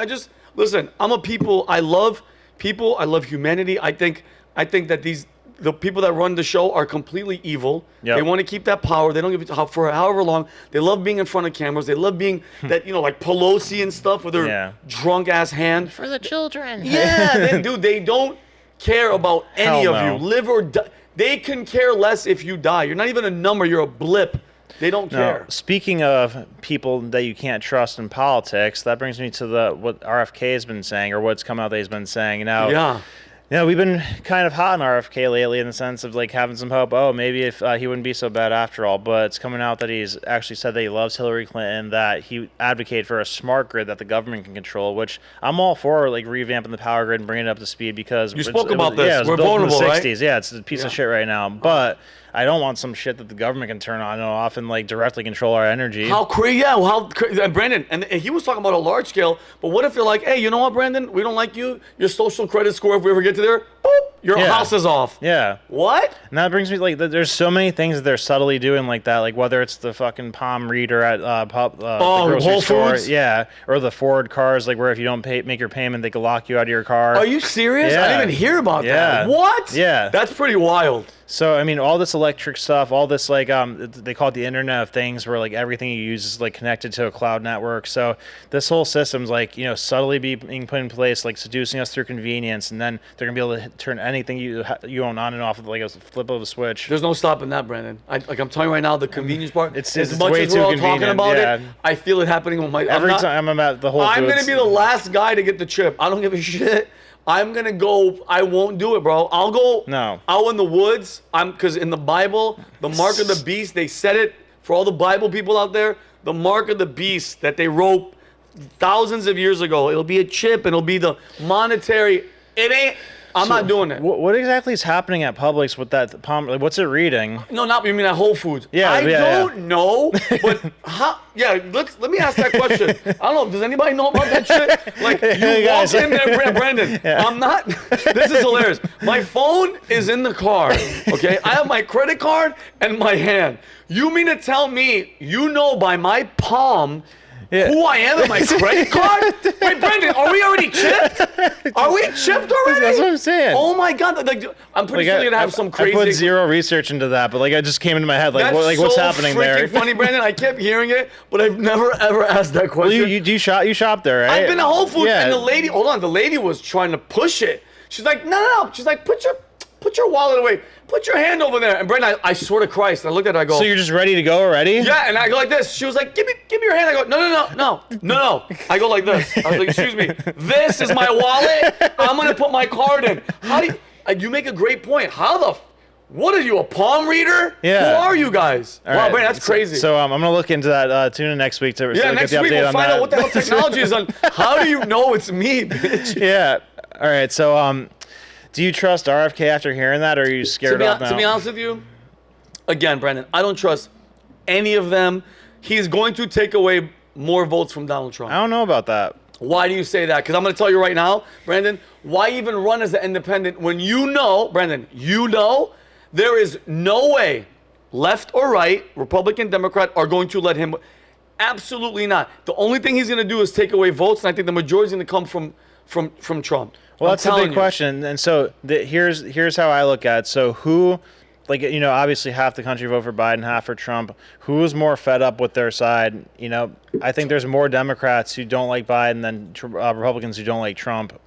Listen, I'm a people. I love people. I love humanity. I think that the people that run the show are completely evil. Yep. They want to keep that power. They don't give it for however long. They love being in front of cameras. They love being that, you know, like Pelosi and stuff with their drunk ass hand. For the children. Yeah, they don't care about any of you. Live or die. They can care less if you die. You're not even a number. You're a blip. They don't care. Speaking of people that you can't trust in politics, that brings me to what RFK has been saying, or what's come out that he's been saying. Now, Yeah, we've been kind of hot on RFK lately in the sense of like having some hope. Oh, maybe if he wouldn't be so bad after all. But it's coming out that he's actually said that he loves Hillary Clinton, that he advocated for a smart grid that the government can control, which I'm all for, like revamping the power grid and bringing it up to speed because you spoke about this. Yeah, it was We're built vulnerable, in the right? 60s. Yeah, it's a piece of shit right now. But I don't want some shit that the government can turn on and off and like directly control our energy. How crazy? Yeah, Brandon, and he was talking about a large scale. But what if you're like, hey, you know what, Brandon? We don't like you. Your social credit score, if we ever get to there, boop, your house is off. Yeah. What? And that brings me like, there's so many things that they're subtly doing like that, like whether it's the fucking palm reader at the grocery Whole store, Foods? yeah, or the Ford cars, like where if you don't make your payment, they can lock you out of your car. Are you serious? Yeah. I didn't even hear about that. What? Yeah. That's pretty wild. So, I mean, all this electric stuff, all this, like, they call it the Internet of Things, where, like, everything you use is, like, connected to a cloud network. So this whole system's, like, you know, subtly being put in place, like, seducing us through convenience, and then they're going to be able to turn anything you own on and off with, like, a flip of a switch. There's no stopping that, Brandon. I'm telling you right now, the convenience part, it's as much way as we're all too talking about yeah. it, I feel it happening with my... Every time I'm at the Whole Foods. I'm going to be the last guy to get the chip. I don't give a shit. I'm going to go. I won't do it, bro. I'll go out in the woods. Because in the Bible, the mark of the beast, they said it for all the Bible people out there. The mark of the beast that they wrote thousands of years ago. It'll be a chip. It'll be the monetary. It ain't. I'm not doing it. What exactly is happening at Publix with that palm? Like, what's it reading? No, not you mean at Whole Foods. Yeah, I don't know, but how? Yeah, let me ask that question. I don't know. Does anybody know about that shit? Like you walk in there, Brandon. Yeah. I'm not. This is hilarious. My phone is in the car. Okay, I have my credit card and my hand. You mean to tell me you know by my palm? Yeah. Who I am in my credit card? Wait, Brendan, are we already chipped? Are we chipped already? That's what I'm saying. Oh my God! Like, I'm pretty sure you're gonna have some crazy. I put zero research into that, but like it just came into my head. Like, what's happening there? That's so freaking funny, Brandon. I kept hearing it, but I've never ever asked that question. Well, you shop there, right? I've been to Whole Foods, and the lady, hold on, the lady was trying to push it. She's like, no. She's like, put your wallet away. Put your hand over there. And Brandon, I swear to Christ, I looked at her, I go. So you're just ready to go already? Yeah, and I go like this. She was like, give me your hand. I go, no. I go like this. I was like, excuse me. This is my wallet. I'm going to put my card in. How do you make a great point. What are you, a palm reader? Yeah. Who are you guys? All wow, right. Brandon, that's crazy. So I'm going to look into that. Tune in next week to next get the week update we'll on find that. out what the hell technology is on. How do you know it's me, bitch? Yeah. All right. So do you trust RFK after hearing that, or are you scared off now? To be honest with you, again, Brandon, I don't trust any of them. He's going to take away more votes from Donald Trump. I don't know about that. Why do you say that? Because I'm going to tell you right now, Brandon, why even run as an independent when you know, Brandon, there is no way left or right, Republican, Democrat, are going to let him. Absolutely not. The only thing he's going to do is take away votes, and I think the majority is going to come from Trump. Well, that's a big question. And so here's how I look at it. So who, like, you know, obviously half the country vote for Biden, half for Trump. Who's more fed up with their side? You know, I think there's more Democrats who don't like Biden than Republicans who don't like Trump.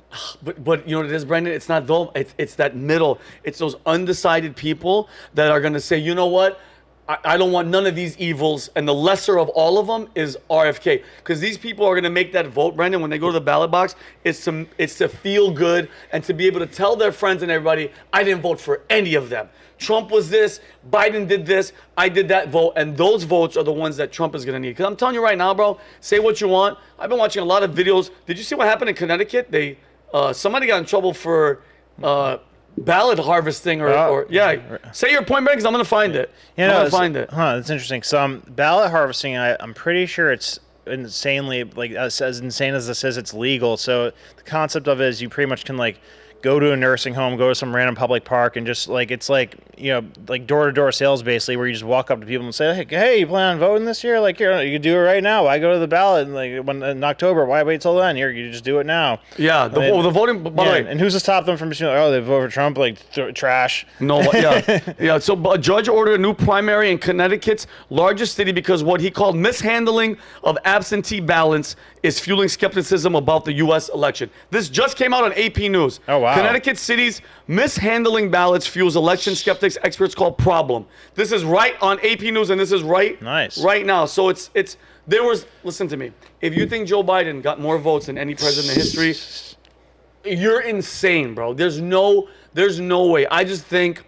But you know what it is, Brendan? It's not them. It's that middle. It's those undecided people that are going to say, you know what? I don't want none of these evils, and the lesser of all of them is RFK. Because these people are going to make that vote, Brendan, when they go to the ballot box. It's to feel good and to be able to tell their friends and everybody, I didn't vote for any of them. Trump was this, Biden did this, I did that vote, and those votes are the ones that Trump is going to need. Because I'm telling you right now, bro, say what you want. I've been watching a lot of videos. Did you see what happened in Connecticut? Somebody got in trouble for ballot harvesting say your point, because I'm going to find it. I'm going to find it. That's interesting. So ballot harvesting, I'm pretty sure it's insanely, like, as insane as this is, it's legal. So the concept of it is you pretty much can, like, go to a nursing home, go to some random public park, and just, like, it's like, you know, like door-to-door sales, basically, where you just walk up to people and say, hey, you plan on voting this year? Like, here, you can do it right now. Why go to the ballot in October? Why wait till then? Here, you just do it now. Yeah, the voting, by the way. And who's to stop them from just, they vote for Trump, like, trash. No, yeah. So a judge ordered a new primary in Connecticut's largest city because what he called mishandling of absentee ballots is fueling skepticism about the U.S. election. This just came out on AP News. Oh, wow. Connecticut city's mishandling ballots fuels election skeptics, experts call problem. This is right on AP News, and this is right now. So listen to me. If you think Joe Biden got more votes than any president in history, you're insane, bro. There's no way. I just think,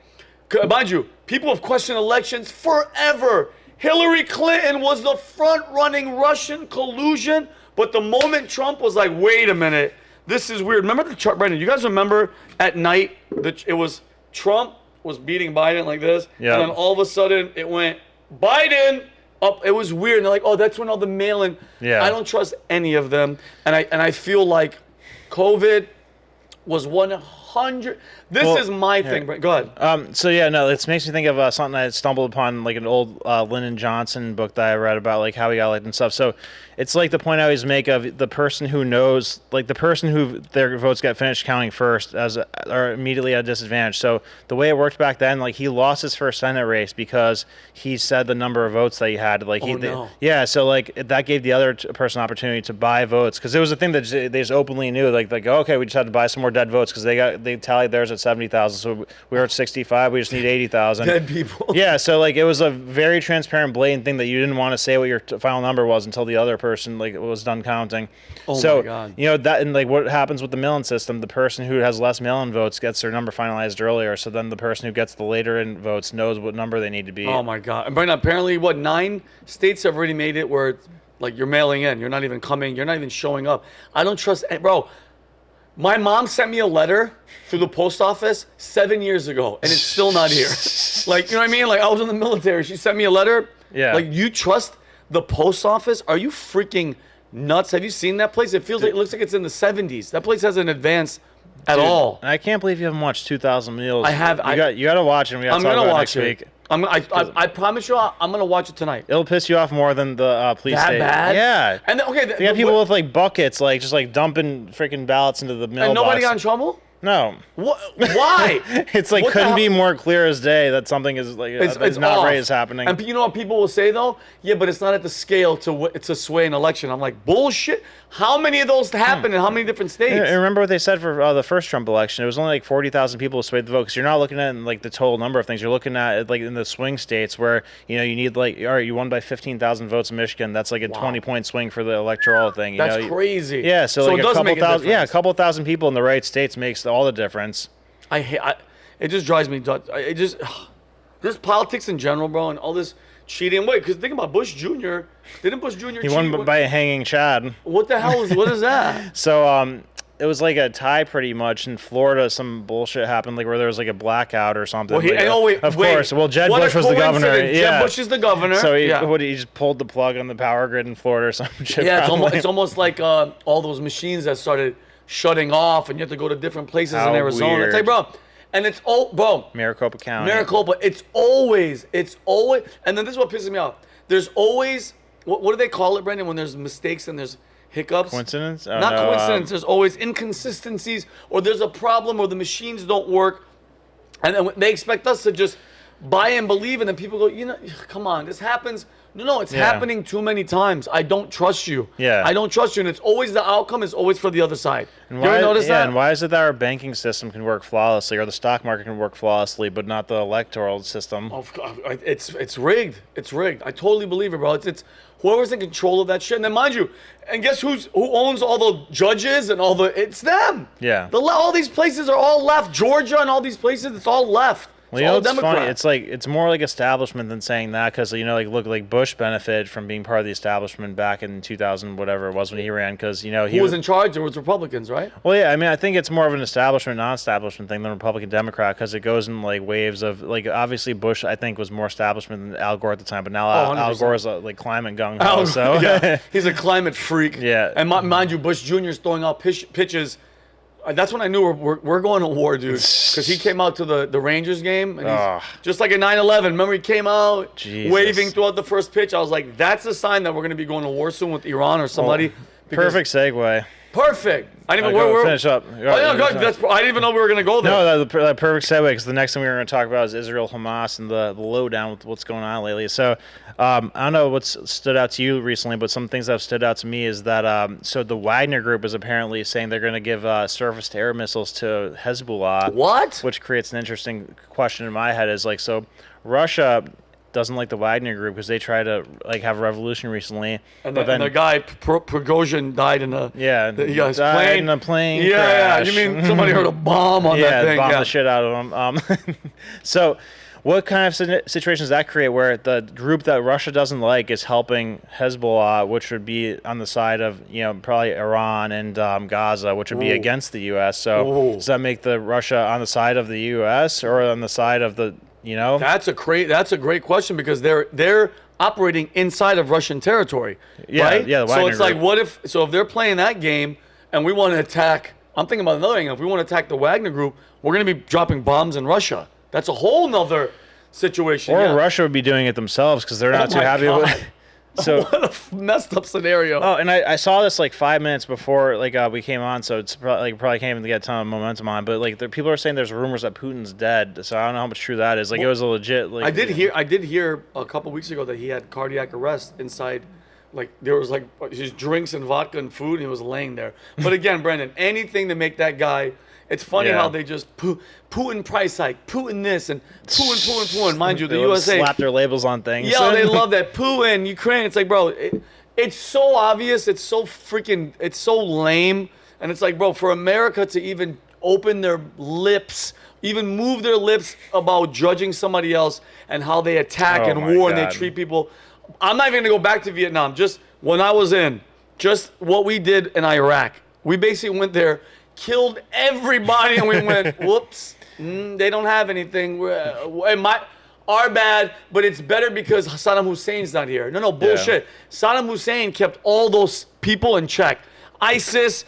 mind you, people have questioned elections forever. Hillary Clinton was the front-running Russian collusion, but the moment Trump was like, wait a minute, this is weird. Remember the chart, Brendan? You guys remember at night that it was Trump was beating Biden like this, and then all of a sudden it went Biden up. It was weird. And they're like, oh, that's when all the mail-in. Yeah. I don't trust any of them, and I feel like COVID was 100. This is my thing. Go ahead. So yeah, no, it makes me think of something I stumbled upon, like an old Lyndon Johnson book that I read about, like how he got elected and stuff. So it's like the point I always make of the person who knows, like the person who their votes got finished counting first are immediately at a disadvantage. So the way it worked back then, like he lost his first Senate race because he said the number of votes that he had. Like yeah, so like that gave the other person opportunity to buy votes, because it was a thing that they just openly knew, like okay, we just had to buy some more dead votes because they tallied theirs at 70,000, so we were at 65. We just need 80,000 dead people. Yeah, so like it was a very transparent, blatant thing that you didn't want to say what your final number was until the other person like was done counting. Oh my God. You know that, and like what happens with the mail-in system, the person who has less mail-in votes gets their number finalized earlier. So then the person who gets the later in votes knows what number they need to be. Oh my God! And Brandon, apparently, 9 states have already made it where like you're mailing in, you're not even coming, you're not even showing up. I don't trust, bro. My mom sent me a letter through the post office 7 years ago, and it's still not here. Like, you know what I mean? Like, I was in the military. She sent me a letter. Yeah. Like, you trust the post office? Are you freaking nuts? Have you seen that place? It feels like, it looks like it's in the 70s. That place hasn't advanced at all. I can't believe you haven't watched 2,000 Meals. I have. You got to watch it. And we got to talk about it next week. I promise you, I'm gonna watch it tonight. It'll piss you off more than the police state. Bad? Yeah. And then, okay, they have people with like buckets, like just like dumping freaking ballots into the mailbox. And nobody got in trouble? No. What? Why? It's like couldn't be more clear as day that something is like it's not off. Right is happening. And you know what people will say though? Yeah, but it's not at the scale to sway an election. I'm like, bullshit. How many of those happen in how many different states? I remember what they said for the first Trump election. It was only like 40,000 people who swayed the vote, because you're not looking at like the total number of things. You're looking at like in the swing states where you need like, all right, you won by 15,000 votes in Michigan. That's like a 20-point swing for the electoral thing. That's crazy. Yeah, so like a couple thousand people in the right states makes all the difference. It just drives me nuts. Just politics in general, bro, and all this cheating. Wait, because think about Bush Jr. Didn't Bush Jr. He won by hanging Chad. What the hell what is that? So it was like a tie pretty much in Florida. Some bullshit happened, like where there was like a blackout or something. Well, of course. Well, Jeb Bush was the governor. Yeah. Jeb Bush is the governor. So he just pulled the plug on the power grid in Florida or some shit. Yeah, it's almost like all those machines that started shutting off, and you have to go to different places in Arizona. Weird. It's like, bro, and it's bro. Maricopa County. Maricopa. It's always, and then this is what pisses me off. There's always, what do they call it, Brendan, when there's mistakes and there's hiccups? Coincidence? Not coincidence. There's always inconsistencies, or there's a problem, or the machines don't work, and then they expect us to just buy and believe, and then people go, come on, this happens. No, it's happening too many times. I don't trust you. Yeah. I don't trust you, and it's always the outcome is always for the other side. You ever notice that? And why is it that our banking system can work flawlessly, or the stock market can work flawlessly, but not the electoral system? Oh, it's rigged. It's rigged. I totally believe it, bro. It's whoever's in control of that shit. And then, mind you, and guess who owns all the judges and it's them. Yeah. All these places are all left. Georgia and all these places, it's all left. Well, it's funny. It's like it's more like establishment than saying that, because like Bush benefited from being part of the establishment back in 2000, whatever it was when he ran, because he was in charge. It was Republicans, right? Well, yeah. I mean, I think it's more of an establishment, non-establishment thing than Republican Democrat, because it goes in like waves of like obviously Bush I think was more establishment than Al Gore at the time, but now Al Gore's like climate gung ho. So yeah, he's a climate freak. Yeah. And mind you, Bush Jr. is throwing out pitches. That's when I knew we're going to war, dude. Because he came out to the Rangers game, and he's just like in 9/11. Remember, he came out waving throughout the first pitch. I was like, that's a sign that we're going to be going to war soon with Iran or somebody. Perfect segue. Perfect. I didn't even finish up. I didn't even know we were going to go there. No, the perfect segue, because the next thing we were going to talk about is Israel, Hamas, and the lowdown with what's going on lately. So I don't know what's stood out to you recently, but some things that have stood out to me is that so the Wagner Group is apparently saying they're going to give surface-to-air missiles to Hezbollah. What? Which creates an interesting question in my head. Is like, so Russia doesn't like the Wagner Group because they tried to like have a revolution recently. And then the guy Prigozhin died in a plane. Yeah, you mean somebody heard a bomb on that thing? Bombed the shit out of him. So, what kind of situations does that create where the group that Russia doesn't like is helping Hezbollah, which would be on the side of probably Iran and Gaza, which would be against the U.S. So does that make the Russia on the side of the U.S. or on the side of the That's a great question because they're operating inside of Russian territory. Yeah, right? Yeah. So it's like if they're playing that game and we want to attack, I'm thinking about another angle. If we want to attack the Wagner Group, we're going to be dropping bombs in Russia. That's a whole nother situation. Or Russia would be doing it themselves because they're not too happy with it. So what a messed up scenario. Oh, and I saw this like 5 minutes before we came on, so it's probably can't even get a ton of momentum on. But like people are saying there's rumors that Putin's dead, so I don't know how much true that is. Like it was a legit. Like I did hear a couple weeks ago that he had cardiac arrest inside. Like there was like his drinks and vodka and food, and he was laying there. But again, Brendan, anything to make that guy. It's funny how they just Putin price hike, Putin this, and Putin. Mind you, the USA slap their labels on things. Yeah, they love that. Putin, Ukraine. It's like, bro, it's so obvious. It's so lame. And it's like, bro, for America to even open their lips, even move their lips about judging somebody else and how they attack and war and they treat people. I'm not even going to go back to Vietnam. Just when I was just what we did in Iraq. We basically went there, killed everybody, and we went, whoops, they don't have anything. Our bad, but it's better because Saddam Hussein's not here. No, bullshit. Yeah. Saddam Hussein kept all those people in check. ISIS,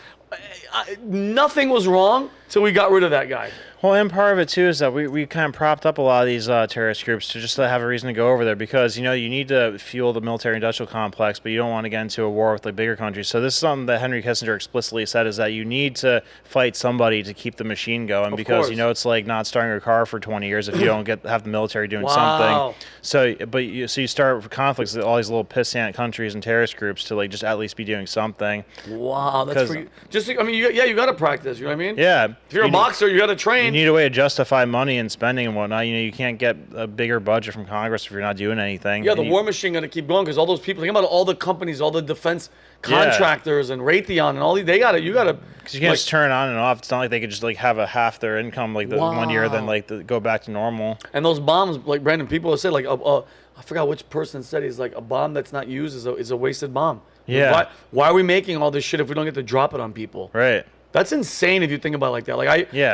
nothing was wrong till we got rid of that guy. Well, and part of it, too, is that we kind of propped up a lot of these terrorist groups to just have a reason to go over there because, you need to fuel the military-industrial complex, but you don't want to get into a war with the bigger countries. So this is something that Henry Kissinger explicitly said is that you need to fight somebody to keep the machine going because, it's like not starting a car for 20 years if you don't have the military doing something. So you start conflicts with all these little pissant countries and terrorist groups to, like, just at least be doing something. Wow, that's pretty... you got to practice, you know what I mean? Yeah. If you're a boxer, you got to train. You need a way to justify money and spending and whatnot. You can't get a bigger budget from Congress if you're not doing anything. Yeah, the war machine got to keep going because all those people. Think about all the companies, all the defense contractors, and Raytheon, and all these. You got to. Because you can't just turn it on and off. It's not like they could just like have a half their income like the 1 year, then go back to normal. And those bombs, like Brandon, people have said like I forgot which person said he's like a bomb that's not used is a wasted bomb. Yeah. Why are we making all this shit if we don't get to drop it on people? Right. That's insane if you think about it like that.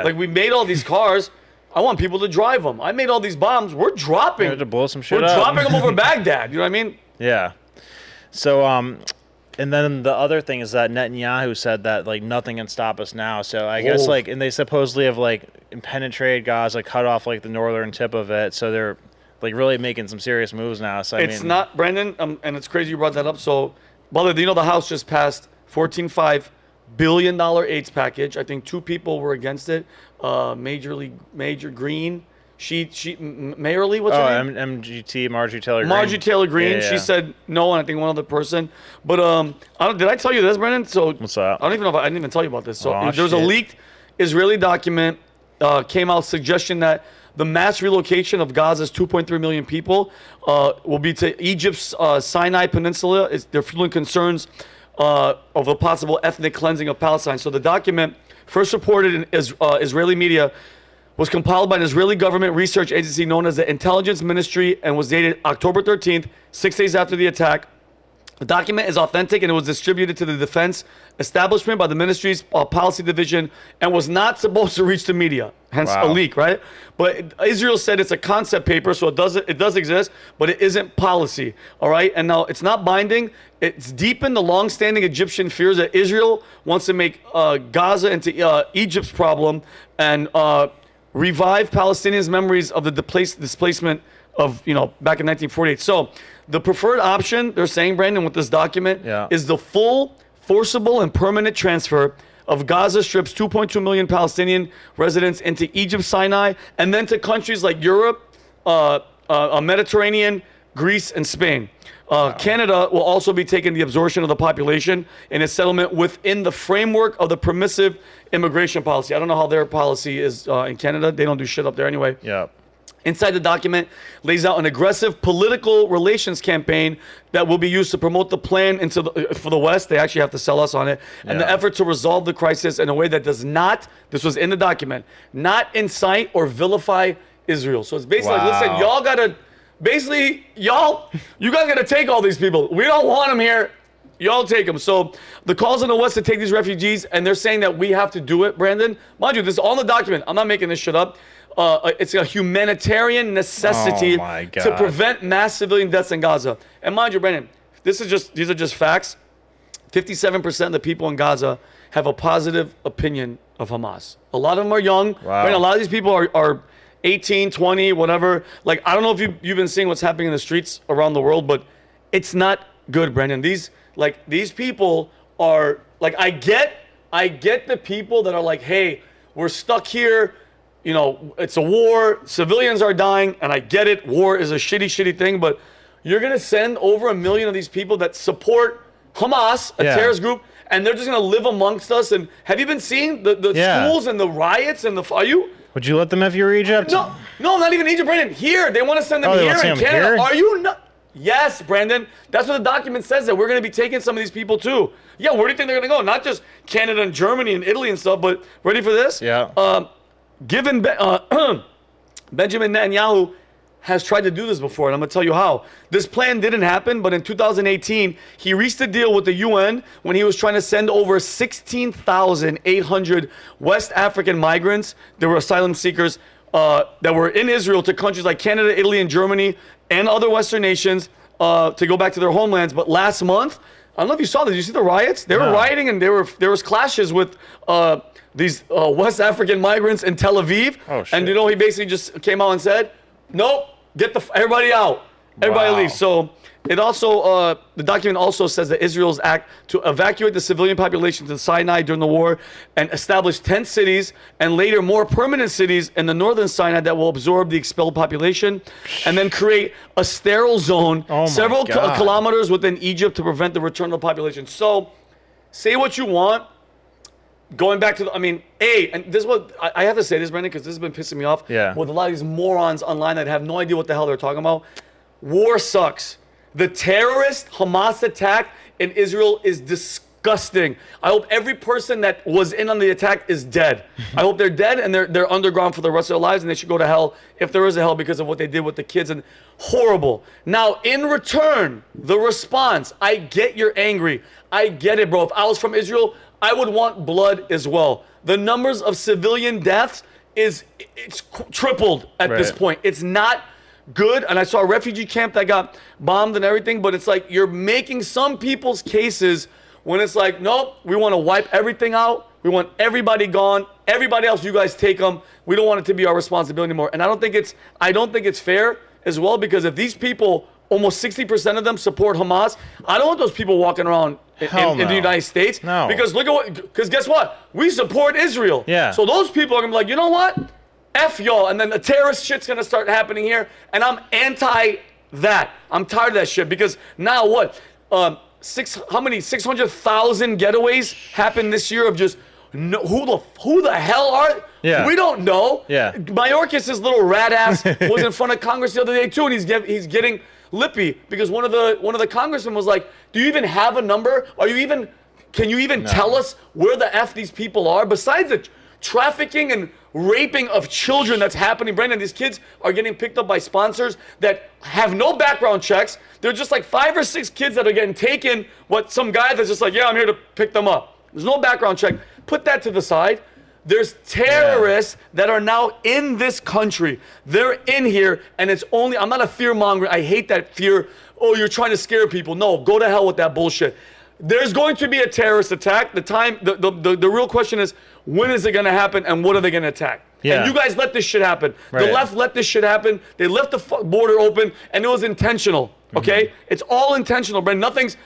Like we made all these cars. I want people to drive them. I made all these bombs. We're dropping. We have to blow some shit up. We're dropping them over Baghdad. You know what I mean? Yeah. So and then the other thing is that Netanyahu said that like nothing can stop us now. So I guess and they supposedly have like penetrated Gaza, cut off like the northern tip of it. So they're like really making some serious moves now. So it's not Brendan, and it's crazy you brought that up. So, brother, the House just passed $14.5 billion AIDS package. I think 2 people were against it. Major Green. Mayorly, what's her name? MGT, Marjorie Taylor Greene. Marjorie Taylor Greene. Yeah. She said no, and I think one other person. But did I tell you this, Brendan? So what's that? I don't even know if I didn't even tell you about this. So there's a leaked Israeli document came out suggesting that the mass relocation of Gaza's 2.3 million people will be to Egypt's Sinai Peninsula. They're fueling concerns of a possible ethnic cleansing of Palestine. So the document, first reported in Israeli media, was compiled by an Israeli government research agency known as the Intelligence Ministry and was dated October 13th, 6 days after the attack. The document is authentic and it was distributed to the defense establishment by the ministry's policy division and was not supposed to reach the media, hence a leak, right? But Israel said it's a concept paper, so it does exist, but it isn't policy, all right? And now it's not binding. It's deepened the long-standing Egyptian fears that Israel wants to make Gaza into Egypt's problem and revive Palestinians' memories of the displacement of, back in 1948. So the preferred option, they're saying, Brandon, with this document, is the full, forcible, and permanent transfer of Gaza Strip's 2.2 million Palestinian residents into Egypt, Sinai, and then to countries like Europe, Mediterranean, Greece, and Spain. Canada will also be taking the absorption of the population in a settlement within the framework of the permissive immigration policy. I don't know how their policy is in Canada. They don't do shit up there anyway. Yeah. Inside the document lays out an aggressive political relations campaign that will be used to promote the plan for the West. They actually have to sell us on it. And the effort to resolve the crisis in a way that does not, this was in the document, not incite or vilify Israel. So it's basically like, listen, y'all got to, basically, you guys got to take all these people. We don't want them here. Y'all take them. So the calls in the West to take these refugees, and they're saying that we have to do it, Brandon. Mind you, this is all in the document. I'm not making this shit up. It's a humanitarian necessity to prevent mass civilian deaths in Gaza. And mind you, Brandon, these are just facts. 57% of the people in Gaza have a positive opinion of Hamas. A lot of them are young. Brandon, a lot of these people are 18, 20, whatever. Like, I don't know if you've been seeing what's happening in the streets around the world, but it's not good, Brandon. These people are, like, I get the people that are like, hey, we're stuck here. You know, it's a war. Civilians are dying, and I get it. War is a shitty thing, but you're going to send over 1 million of these people that support Hamas, a terrorist group, and they're just going to live amongst us. And have you been seeing the schools and the riots and are you? Would you let them if you were Egypt? No, not even Egypt, Brandon. Here, they want to send them here in Canada. Here? Are you not? Yes, Brandon. That's what the document says, that we're going to be taking some of these people too. Yeah, where do you think they're going to go? Not just Canada and Germany and Italy and stuff, but ready for this? Yeah. Given Benjamin Netanyahu has tried to do this before, and I'm going to tell you how. This plan didn't happen, but in 2018, he reached a deal with the UN when he was trying to send over 16,800 West African migrants. They were asylum seekers that were in Israel to countries like Canada, Italy, and Germany, and other Western nations to go back to their homelands. But last month, I don't know if you saw this. Did you see the riots? They were rioting, and there was clashes with these West African migrants in Tel Aviv. Oh, shit. And, you know, he basically just came out and said, nope, get everybody out. Everybody leave. So it also, the document also says that Israel's act to evacuate the civilian population to Sinai during the war and establish 10 cities and later more permanent cities in the northern Sinai that will absorb the expelled population, and then create a sterile zone several kilometers within Egypt to prevent the return of the population. So say what you want. Going back to and this is what I have to say this, Brandon, because this has been pissing me off with a lot of these morons online that have no idea what the hell they're talking about. War sucks. The terrorist Hamas attack in Israel is disgusting. I hope every person that was in on the attack is dead. I hope they're dead and they're underground for the rest of their lives, and they should go to hell if there is a hell because of what they did with the kids. And horrible. Now, in return, the response, I get you're angry. I get it, bro. If I was from Israel, I would want blood as well. The numbers of civilian deaths it's tripled at this point. It's not good. And I saw a refugee camp that got bombed and everything, but it's like you're making some people's cases when it's like, nope, we want to wipe everything out. We want everybody gone. Everybody else, you guys take them. We don't want it to be our responsibility anymore. And I don't think it's fair as well, because if these people, almost 60% of them support Hamas, I don't want those people walking around in the United States. No. Because because guess what? We support Israel. Yeah. So those people are going to be like, you know what? F y'all. And then the terrorist shit's going to start happening here. And I'm anti that. I'm tired of that shit, because now what? 600,000 getaways happened this year of just who the hell are? Yeah. We don't know. Yeah. Mayorkas' little rat ass was in front of Congress the other day too, and he's getting lippy because one of the congressmen was like, "Do you even have a number? Can you even tell us where the F these people are? Besides the trafficking and raping of children that's happening, Brandon, these kids are getting picked up by sponsors that have no background checks. They're just like 5 or 6 kids that are getting taken. Some guy that's just like, yeah, I'm here to pick them up. There's no background check. Put that to the side. There's terrorists that are now in this country. They're in here, and it's only, I'm not a fear monger. I hate that fear. Oh, you're trying to scare people. No, go to hell with that bullshit. There's going to be a terrorist attack. The real question is, when is it going to happen, and what are they going to attack? Yeah. And you guys let this shit happen. Right. The left let this shit happen. They left the border open, and it was intentional. Okay? Mm-hmm. It's all intentional, bro. Nothing's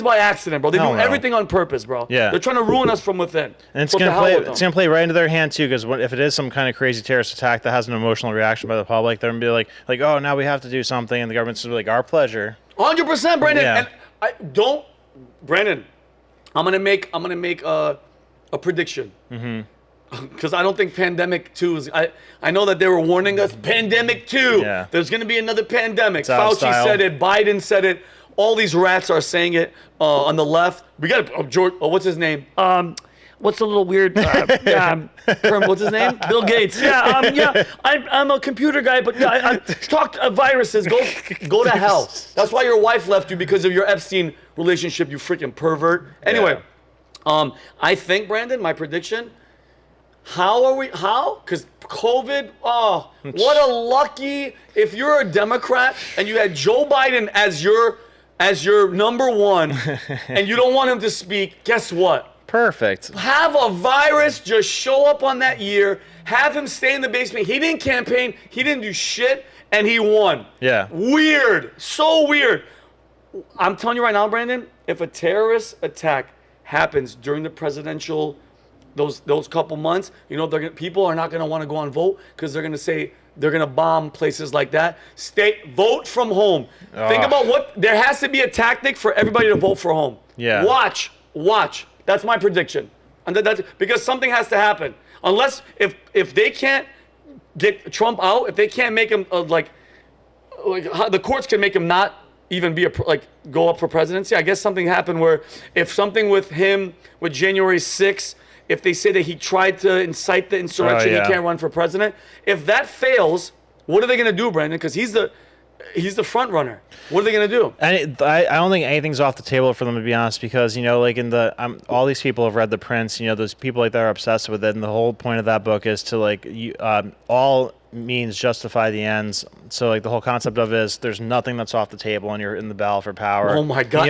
by accident, bro. They do everything on purpose, bro. Yeah. They're trying to ruin us from within. And it's gonna play right into their hand too, because if it is some kind of crazy terrorist attack that has an emotional reaction by the public, they're gonna be like, oh, now we have to do something, and the government's gonna be like, our pleasure. 100%, Brandon. Yeah. Brandon, I'm gonna make a prediction. Mm-hmm. because I don't think Pandemic 2 is. I know that they were warning us. Pandemic 2. Yeah. There's going to be another pandemic. Fauci said it. Biden said it. All these rats are saying it on the left. We got George. what's his name? What's the little weird? What's his name? Bill Gates. I'm a computer guy, but I talked viruses. Go to hell. That's why your wife left you, because of your Epstein relationship. You freaking pervert. Anyway, I think, Brandon, my prediction. How? Because COVID. Oh, what a lucky. If you're a Democrat and you had Joe Biden as your number one, and you don't want him to speak, guess what? Perfect. Have a virus just show up on that year. Have him stay in the basement. He didn't campaign. He didn't do shit, and he won. Yeah. Weird. So weird. I'm telling you right now, Brandon. If a terrorist attack happens during the presidential. Those couple months, people are not going to want to go and vote, because they're going to say they're going to bomb places like that. Vote from home. Think about there has to be a tactic for everybody to vote for home. Yeah. Watch. That's my prediction. And that's because something has to happen. Unless if they can't get Trump out, if they can't make him the courts can make him not even be go up for presidency. I guess something happened where if something with him with January 6th. If they say that he tried to incite the insurrection, he can't run for president. If that fails, what are they going to do, Brandon? Because he's the front runner. What are they going to do? And I don't think anything's off the table for them, to be honest, because all these people have read The Prince. Those people that are obsessed with it, and the whole point of that book is to all means justify the ends. So the whole concept of it is there's nothing that's off the table, and you're in the battle for power. Oh my God!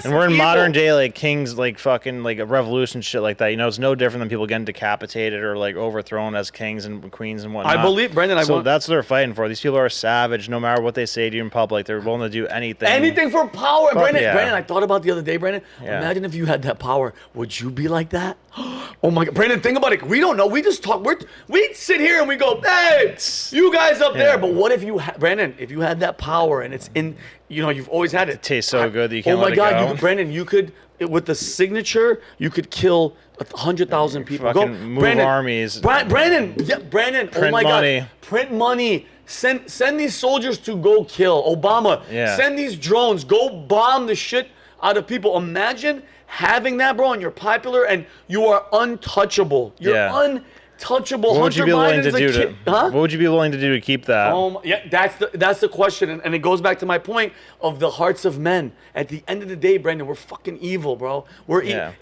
We're in modern day kings, fucking a revolution shit like that. It's no different than people getting decapitated or overthrown as kings and queens and whatnot. I believe, Brandon. That's what they're fighting for. These people are savage. No matter what they say to you in public, they're willing to do anything. Anything for power, Brandon. Yeah. Brandon, I thought about the other day, Brandon. Yeah. Imagine if you had that power. Would you be like that? Oh my God, Brandon, think about it. We don't know. We just talk. We sit here and we go, hey, you guys up there. But what if Brandon, if you had that power and it's in, you've always had it. It tastes so good that you can't let it go. Oh my God, Brandon, you could, with the signature, you could kill 100,000 people. Fucking move Brandon, armies. Brandon, Print oh my money. God. Print money. Send these soldiers to go kill Obama. Yeah. Send these drones. Go bomb the shit out of people. Imagine having that, bro, and you're popular and you are untouchable. You're untouchable. What would you be willing to do What would you be willing to do to keep that? That's the question, and it goes back to my point of the hearts of men. At the end of the day, Brandon, we're fucking evil, bro.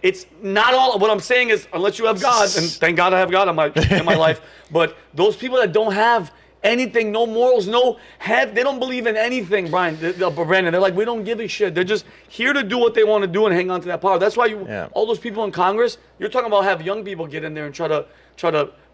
It's not all. What I'm saying is, unless you have God, and thank God I have God in my life, but those people that don't have anything, no morals, they don't believe in anything, Brandon. They're like, we don't give a shit. They're just here to do what they want to do and hang on to that power. That's why all those people in Congress, you're talking about have young people get in there and try to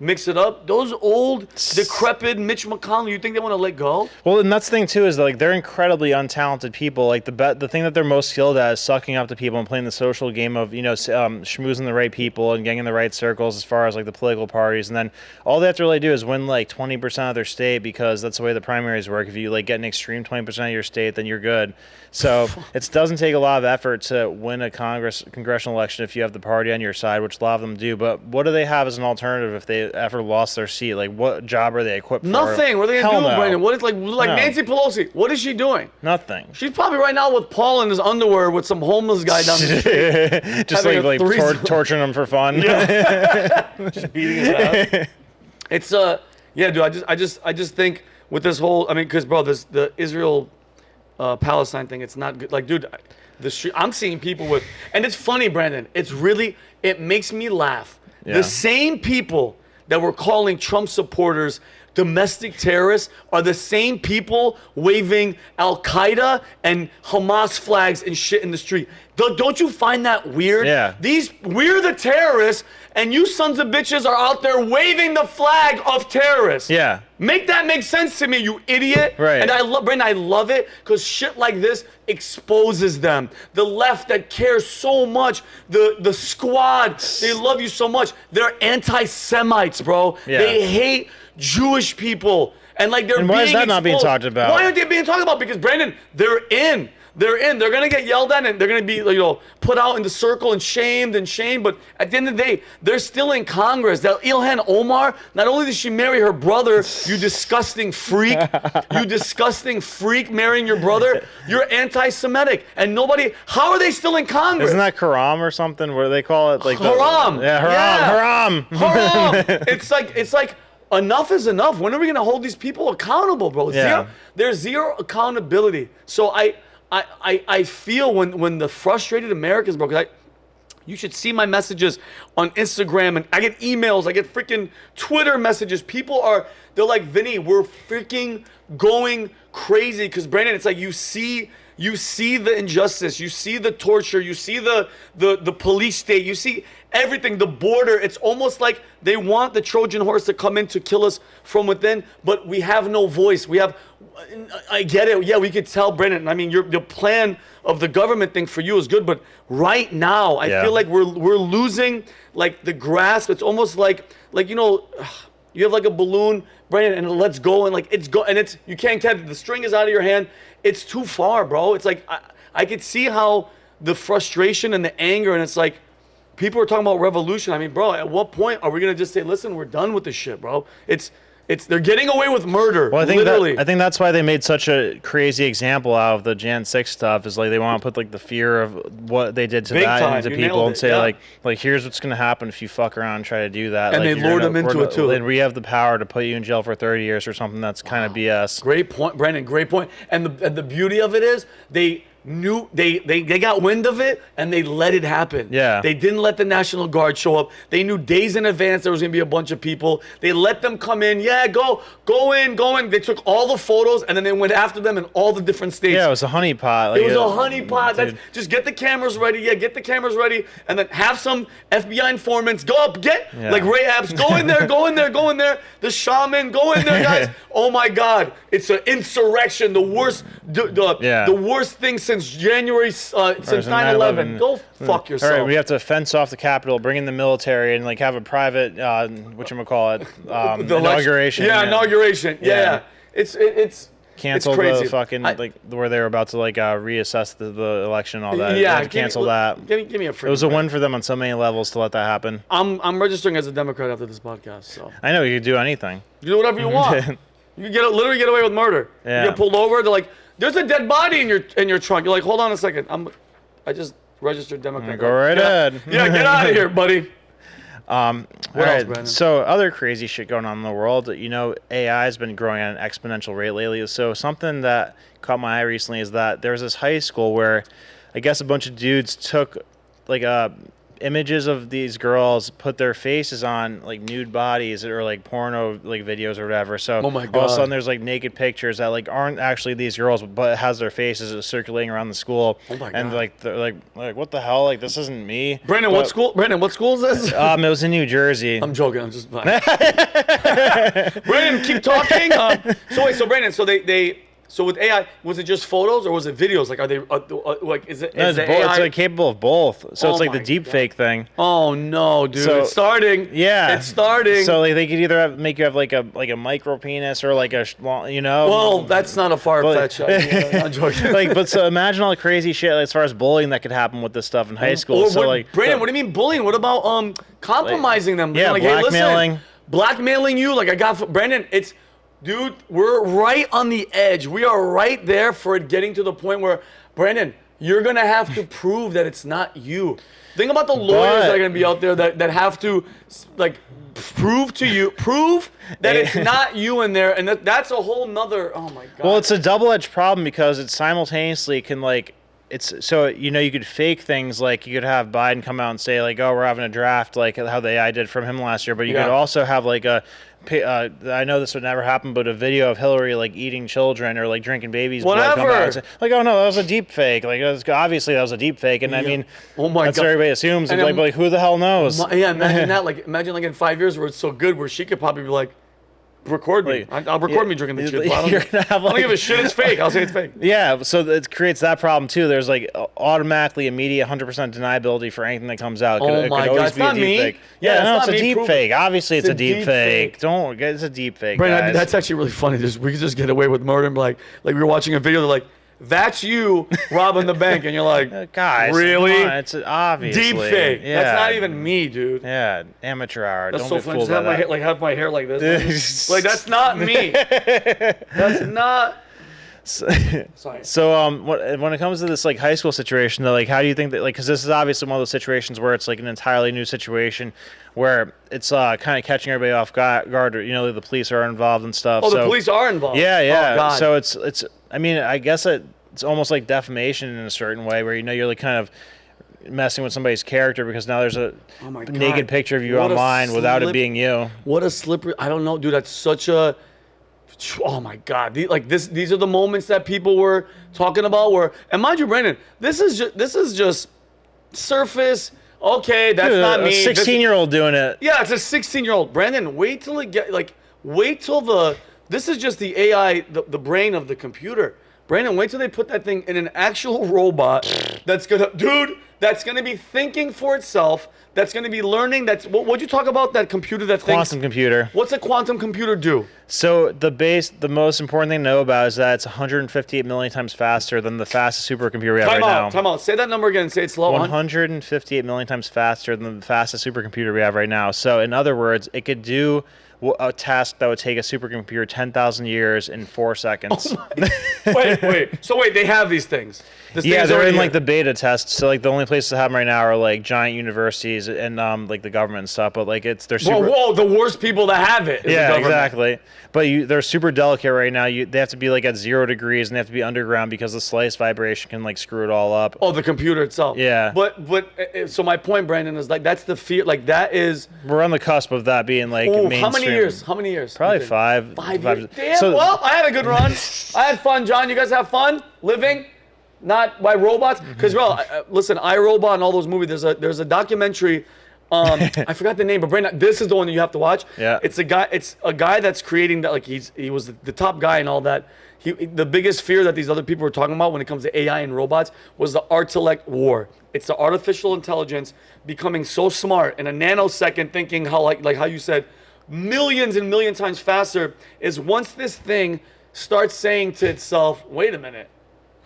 mix it up. Those old, decrepit Mitch McConnell, you think they want to let go? Well, and that's the thing too, is they're incredibly untalented people. The thing that they're most skilled at is sucking up to people and playing the social game of schmoozing the right people and getting in the right circles as far as the political parties. And then all they have to really do is win 20% of their state, because that's the way the primaries work. If you get an extreme 20% of your state, then you're good. So it doesn't take a lot of effort to win a congressional election if you have the party on your side, which a lot of them do. But what do they have as an alternative if they ever lost their seat? What job are they equipped for? Nothing. What are they going to do, Brandon? What is Nancy Pelosi? What is she doing? Nothing. She's probably right now with Paul in his underwear with some homeless guy down the street. Just torturing him for fun. Yeah. Just beating his ass. It's dude. I just think with this whole, because bro, the Israel Palestine thing, it's not good. Dude, I'm seeing people with, and it's funny, Brandon. It makes me laugh. Yeah. The same people that were calling Trump supporters domestic terrorists are the same people waving Al-Qaeda and Hamas flags and shit in the street. Don't you find that weird? Yeah. We're the terrorists, and you sons of bitches are out there waving the flag of terrorists. Yeah. Make that make sense to me, you idiot. Right. And Brandon, I love it because shit like this exposes them. The left that cares so much, the squad, they love you so much. They're anti-Semites, bro. Yeah. They hate Jewish people. And they're And why is that not being talked about? Why aren't they being talked about? Because, Brandon, they're in. they're in. They're gonna get yelled at and they're gonna be, put out in the circle and shamed. But at the end of the day, they're still in Congress. That Ilhan Omar, not only did she marry her brother, you disgusting freak, marrying your brother, you're anti-Semitic. And how are they still in Congress? Isn't that haram or something where they call it like haram? Haram. It's like enough is enough. When are we gonna hold these people accountable, bro? There's zero accountability. So I feel when the frustrated Americans, bro, because you should see my messages on Instagram, and I get emails, I get freaking Twitter messages. They're like, Vinny, we're freaking going crazy. Because Brandon, it's like you see the injustice, you see the torture, you see the police state, you see everything, the border. It's almost like they want the Trojan horse to come in to kill us from within, but we have no voice. I get it. Yeah, we could tell, Brandon. I mean, the plan of the government thing for you is good, but right now, I feel like we're losing like the grasp. It's almost like you have like a balloon, Brandon, and it lets go, and you can't catch it. The string is out of your hand. It's too far, bro. It's like I could see how the frustration and the anger, and it's like people are talking about revolution. I mean, bro, at what point are we gonna just say, listen, we're done with this shit, bro? They're getting away with murder. Well, literally. I think that's why they made such a crazy example out of the Jan 6 stuff. Is like they want to put like the fear of what they did to into people and say like here's what's gonna happen if you fuck around and try to do that. And they lure them into it too. Then we have the power to put you in jail for 30 years or something. That's kind of BS. Great point, Brandon. Great point. And the beauty of it is they got wind of it and they let it happen. Yeah. They didn't let the National Guard show up. They knew days in advance there was gonna be a bunch of people. They let them come in. Yeah, go in. They took all the photos and then they went after them in all the different states. Yeah, it was a honeypot. It was a honeypot. Just get the cameras ready. Yeah, get the cameras ready, and then have some FBI informants go up, like Ray Apps, go in there. The shaman, go in there, guys. Oh my God, it's an insurrection. The worst, the worst thing since January, since 9/11. Go fuck yourself. All right, we have to fence off the Capitol, bring in the military, and like have a private, whatchamacallit, inauguration. Yeah, inauguration. Yeah. It's cancel the fucking where they were about to reassess the election and all that. Yeah, cancel that. Give me a free. It was a win for them on so many levels to let that happen. I'm registering as a Democrat after this podcast. So I know you could do anything. You do whatever you want. You can literally get away with murder. Yeah. You get pulled over. They're like, "There's a dead body in your trunk." You're like, "Hold on a second. I just registered Democrat." Go right ahead. Yeah, get out of here, buddy. What else, Brandon? So other crazy shit going on in the world. AI has been growing at an exponential rate lately. So something that caught my eye recently is that there was this high school where I guess a bunch of dudes took images of these girls, put their faces on nude bodies or porno videos or whatever. So oh my God. All of a sudden there's naked pictures that aren't actually these girls, but it has their faces circulating around the school. Oh my God. And they're like what the hell? This isn't me. Brandon, what school is this? It was in New Jersey. I'm joking. I'm just Brandon, keep talking. So Brandon, so with AI, was it just photos or was it videos? Are they is it AI? It's capable of both. So it's the deep fake thing. Oh no, dude! So, it's starting. Yeah, it's starting. So they could either make you have a micro penis or Well, that's not a far-fetched idea. I'm joking. But so imagine all the crazy shit as far as bullying that could happen with this stuff in high school. Brandon, what do you mean bullying? What about compromising them? Yeah, blackmailing. Hey, listen, blackmailing you. Brandon, it's. Dude, we're right on the edge. We are right there for it getting to the point where, Brandon, you're going to have to prove that it's not you. Think about the lawyers that are going to be out there that have to, prove that it's not you in there. And that's a whole nother, oh my God. Well, it's a double-edged problem because it simultaneously can, you could fake things you could have Biden come out and say, we're having a draft, how the AI did from him last year. But you could also have, I know this would never happen, but a video of Hillary eating children or drinking babies' blood. Whatever. Oh no, that was a deep fake. Obviously that was a deep fake, and I mean, oh my that's God. what everybody assumes. And but who the hell knows? Imagine that. Imagine in 5 years where it's so good where she could probably be like, record me. I'll record me drinking the shit. I don't give a shit. It's fake. I'll say it's fake. Yeah, so it creates that problem too. There's automatically immediate 100% deniability for anything that comes out. Oh my God, it's not me. Yeah, no, it's a deep fake. Obviously, it's a deep fake. It's a deep fake. Brandon, that's actually really funny. We could just get away with murder and we were watching a video. They're like, that's you robbing the bank, and you're like, guys, really? Come on, it's obviously deep fake. Yeah. That's not even me, dude. Yeah, amateur hour. That's Don't so be funny. fooled Just by have my hair like this. Like that's not me. That's not. Sorry. So when it comes to this like high school situation though, like how do you think that, like, because this is obviously one of those situations where it's like an entirely new situation where it's kind of catching everybody off guard, or, you know, the police are involved and stuff. Oh, the police are involved. Yeah. Oh, God. So it's I mean, I guess it's almost like defamation in a certain way, where, you know, you're like kind of messing with somebody's character because now there's a naked picture of you online without it being you. What a slippery. I don't know, dude. That's such a. Oh my God! These are the moments that people were talking about. And mind you, Brandon, this is just surface. Okay, that's not me. A 16-year-old doing it. Yeah, it's a 16-year-old. Brandon, wait till this is just the AI, the brain of the computer. Brandon, wait till they put that thing in an actual robot that's gonna be thinking for itself. That's going to be learning. What'd you talk about? That computer that thinks? Quantum computer. What's a quantum computer do? So the most important thing to know about is that it's 158 million times faster than the fastest supercomputer we have right now. Time out. Say that number again. Say it slow. 158 million times faster than the fastest supercomputer we have right now. So in other words, it could do a task that would take a supercomputer 10,000 years in 4 seconds. Oh wait. So they have these things. Yeah, they're in like the beta tests. So like the only places to have them right now are like giant universities and like the government and stuff. But like they're super. Whoa, the worst people to have it. Yeah, exactly. But they're super delicate right now. They have to be like at 0 degrees and they have to be underground because the slightest vibration can like screw it all up. Oh, the computer itself. Yeah. But so my point, Brandon, is like that's the fear. Like that is. We're on the cusp of that being like mainstream. How many years? Probably 5. 5 years. Damn. Well, I had a good run. I had fun, John. You guys have fun living. Not by robots, because listen, iRobot and all those movies. There's a documentary. I forgot the name, but Brandon, this is the one that you have to watch. Yeah. It's a guy that's creating that. Like he was the top guy and all that. The biggest fear that these other people were talking about when it comes to AI and robots was the Artilect war. It's the artificial intelligence becoming so smart in a nanosecond, thinking how like how you said, millions and million times faster. Is once this thing starts saying to itself, "Wait a minute,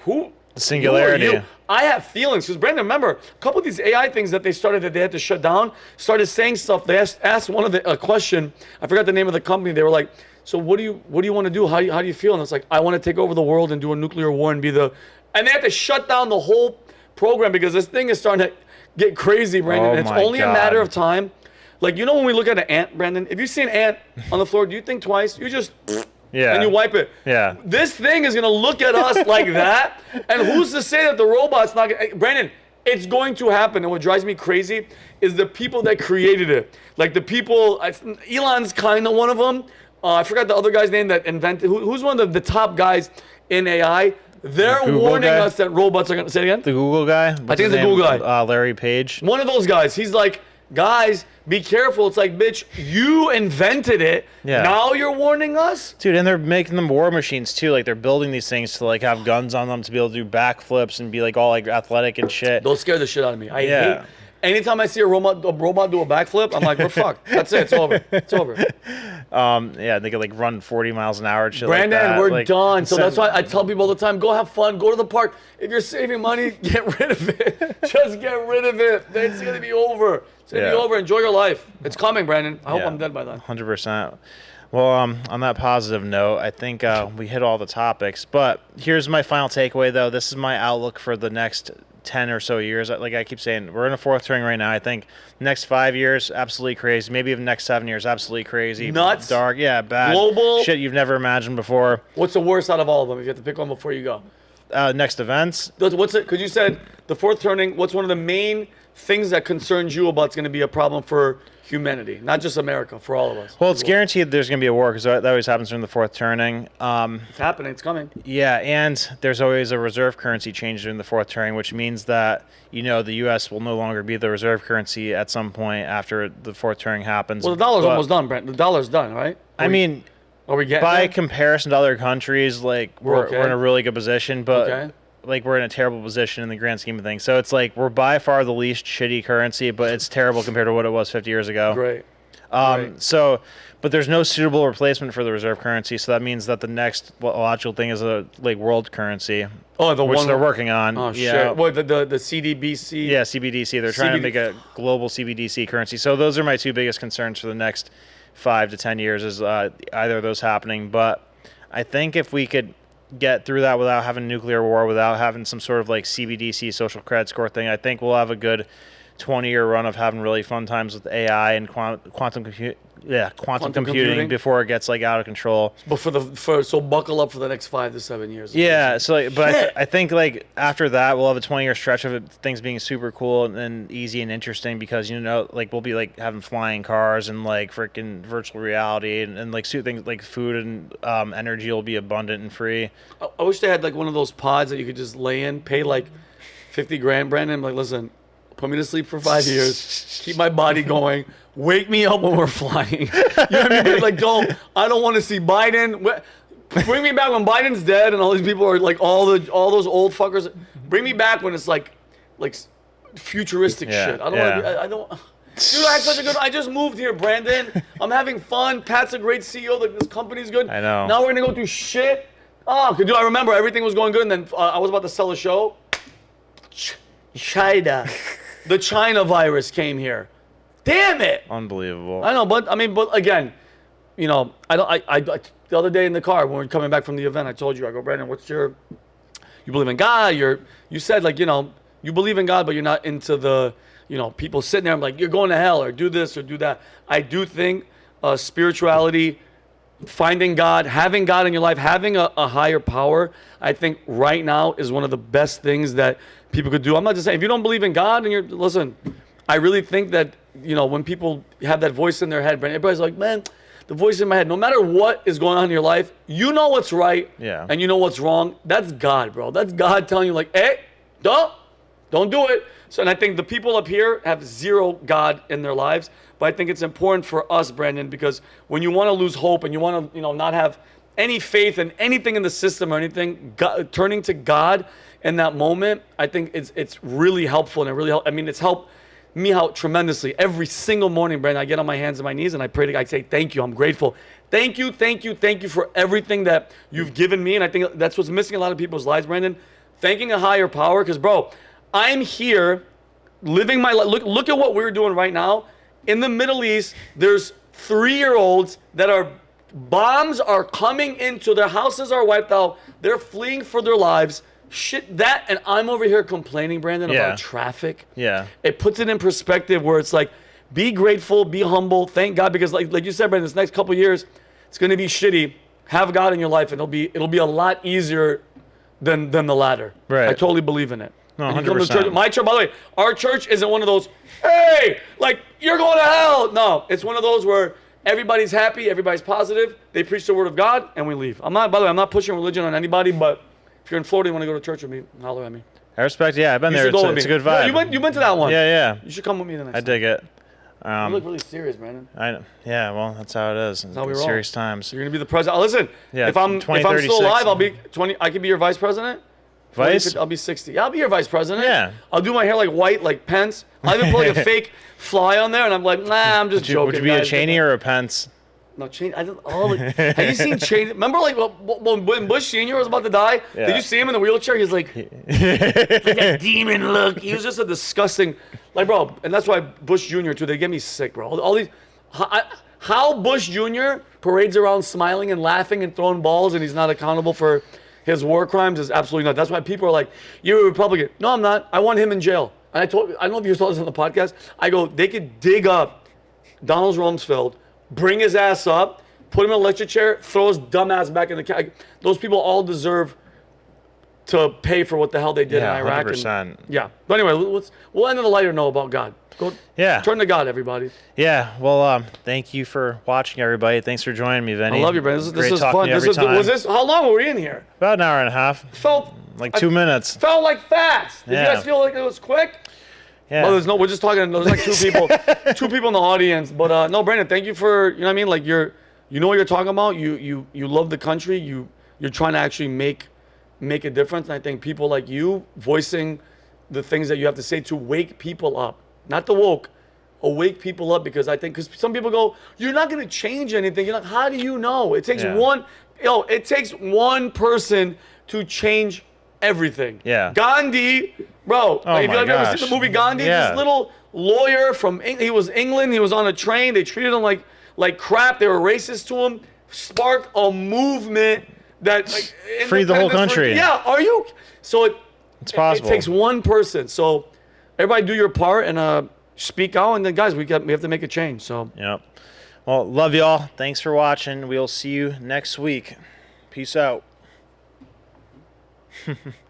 who?" Singularity. I have feelings because Brandon, remember a couple of these AI things that they had to shut down started saying stuff. They asked one of a question. I forgot the name of the company. They were like, "So what do you want to do? How do you feel?" And it's like, "I want to take over the world and do a nuclear war and be the." And they had to shut down the whole program because this thing is starting to get crazy, Brandon. And it's only a matter of time. Like, you know, when we look at an ant, Brandon, if you see an ant on the floor, do you think twice? You just. Yeah. And you wipe it. Yeah. This thing is going to look at us like that. And who's to say that the robot's not going to... Brandon, it's going to happen. And what drives me crazy is the people that created it. Like the people... Elon's kind of one of them. I forgot the other guy's name that invented... Who's one of the top guys in AI? They're warning us that robots are going to... Say it again? The Google guy? I think it's the Google guy. Larry Page. One of those guys. He's like... Guys, be careful. It's like, bitch, you invented it. Yeah. Now you're warning us? Dude, and they're making them war machines too. Like they're building these things to like have guns on them to be able to do backflips and be like all like athletic and shit. Those scare the shit out of me. I hate. Anytime I see a robot do a backflip, I'm like, we're fucked. That's it. It's over. It's over. Yeah, they could like run 40 miles an hour and shit. Brandon, like that. we're done. So that's why I tell people all the time, go have fun, go to the park. If you're saving money, get rid of it. Just get rid of it. It's gonna be over. It's gonna be over. Enjoy your life. It's coming, Brandon. I hope I'm dead by then. 100%. Well, on that positive note, I think we hit all the topics. But here's my final takeaway, though. This is my outlook for the next 10 or so years. Like I keep saying, we're in a fourth ring right now. I think next 5 years, absolutely crazy. Maybe even next 7 years, absolutely crazy. Nuts. Dark. Yeah, bad. Global. Shit you've never imagined before. What's the worst out of all of them if you have to pick one before you go? Next events. What's it? Because you said the fourth turning. What's one of the main things that concerns you about it's going to be a problem for humanity, not just America, for all of us? Well, it's guaranteed there's going to be a war because that always happens during the fourth turning. It's happening. It's coming. Yeah, and there's always a reserve currency change during the fourth turning, which means that, you know, the U.S. will no longer be the reserve currency at some point after the fourth turning happens. Well, the dollar's almost done, Brent. The dollar's done, right? Are we getting by there? Comparison to other countries, like we're in a really good position, but like we're in a terrible position in the grand scheme of things. So it's like we're by far the least shitty currency, but it's terrible compared to what it was 50 years ago. Great. So, but there's no suitable replacement for the reserve currency. So that means that the next logical thing is a world currency. Oh, the which one they're working on. Oh shit! What the CDBC? Yeah, CBDC. They're trying to make a global CBDC currency. So those are my two biggest concerns for the next 5 to 10 years. Is either of those happening? But I think if we could get through that without having nuclear war, without having some sort of like CBDC social credit score thing, I think we'll have a good 20-year run of having really fun times with AI and quantum computing before it gets like out of control. But so buckle up for the next 5 to 7 years. Yeah, so like, but I think like after that we'll have a 20-year stretch of things being super cool and easy and interesting because like we'll be like having flying cars and like freaking virtual reality and like things like food and energy will be abundant and free. I wish they had like one of those pods that you could just lay in, pay like $50,000, Brandon. Like, listen. Put me to sleep for 5 years. Keep my body going. Wake me up when we're flying. You know what I mean? Like, I don't want to see Biden. Bring me back when Biden's dead and all these people are like all those old fuckers. Bring me back when it's like futuristic shit. I don't. Dude, I had such a good. I just moved here, Brandon. I'm having fun. Pat's a great CEO. Like, this company's good. I know. Now we're gonna go through shit. Oh, dude, I remember everything was going good, and then I was about to sell a show. China. The China virus came here. Damn it! Unbelievable. I know, but again, the other day in the car when we were coming back from the event, I told you, I go, Brandon, you believe in God? You said like, you believe in God, but you're not into the, people sitting there. I'm like, you're going to hell or do this or do that. I do think spirituality, finding God, having God in your life, having a higher power, I think right now is one of the best things that people could do. I'm not just saying, if you don't believe in God and listen, I really think that, when people have that voice in their head, everybody's like, man, the voice in my head, no matter what is going on in your life, you know what's right and you know what's wrong. That's God, bro. That's God telling you like, hey, don't do it. So, and I think the people up here have zero God in their lives, but I think it's important for us, Brandon, because when you want to lose hope and you want to, not have any faith in anything in the system or anything, turning to God in that moment, I think it's really helpful and it really helps. I mean, it's helped me out tremendously. Every single morning, Brandon, I get on my hands and my knees and I pray to God. I say, thank you. I'm grateful. Thank you for everything that you've given me. And I think that's what's missing in a lot of people's lives, Brandon. Thanking a higher power. Because, bro, I'm here living my life. Look at what we're doing right now. In the Middle East, there's 3-year-olds that bombs are coming into their houses are wiped out. They're fleeing for their lives. Shit, that, and I'm over here complaining, Brandon, about traffic. Yeah. It puts it in perspective where it's like, be grateful, be humble, thank God, because like you said, Brandon, this next couple of years, it's going to be shitty. Have God in your life, and it'll be a lot easier than the latter. Right. I totally believe in it. No, 100%. You come to church, my church, by the way, our church isn't one of those, hey, like, you're going to hell. No, it's one of those where everybody's happy, everybody's positive, they preach the word of God, and we leave. I'm not pushing religion on anybody, but if you're in Florida, you want to go to church with me, holler at me. I respect. Yeah, I've been there. It's a good vibe. No, you went to that one. Yeah. You should come with me the next time. I dig it. You look really serious, Brandon. Yeah, well, that's how it is. That's how we roll. Serious times. You're gonna be the president. Listen, if I'm still alive, I'll be 20. I could be your vice president. Vice? I'll be 60. Yeah, I'll be your vice president. Yeah. I'll do my hair like white, like Pence. I'll even put like a fake fly on there, and I'm like, nah, I'm just joking. Would you be a Cheney or a Pence? No, Cheney. Have you seen Cheney? Remember, like when Bush Sr. was about to die? Yeah. Did you see him in the wheelchair? He was like, like a demon look. He was just a disgusting, like, bro. And that's why Bush Jr. too. They get me sick, bro. All these, how Bush Jr. parades around smiling and laughing and throwing balls, and he's not accountable for his war crimes is absolutely not. That's why people are like, you're a Republican. No, I'm not. I want him in jail. And I don't know if you saw this on the podcast. I go, they could dig up Donald Rumsfeld, bring his ass up, put him in an electric chair, throw his dumb ass back in the car. Those people all deserve to pay for what the hell they did in Iraq. 100%. But anyway, we'll end on a lighter note about God. Go turn to God, everybody. Yeah. Well, thank you for watching, everybody. Thanks for joining me, Vinny. I love you, Brandon. This is fun. How long were we in here? About an hour and a half. Felt like 2 minutes. Felt like fast. Did you guys feel like it was quick? Yeah. Well, we're just talking. There's like two people in the audience. But no, Brandon, thank you for, you know what I mean? Like you know what you're talking about. You love the country. You're trying to actually make a difference. And I think people like you voicing the things that you have to say to wake people up, not the woke, wake people up, because I think, because some people go, you're not going to change anything. You're like, how do you know? It takes it takes one person to change everything. Yeah. Gandhi, bro. Oh, if you've ever seen the movie Gandhi, this little lawyer from he was England. He was on a train. They treated him like crap. They were racist to him. Sparked a movement that freed the whole country. Are you? So it's possible. It takes one person. So everybody do your part and speak out. And then guys, we have to make a change. So yep. Well, love y'all. Thanks for watching. We'll see you next week. Peace out.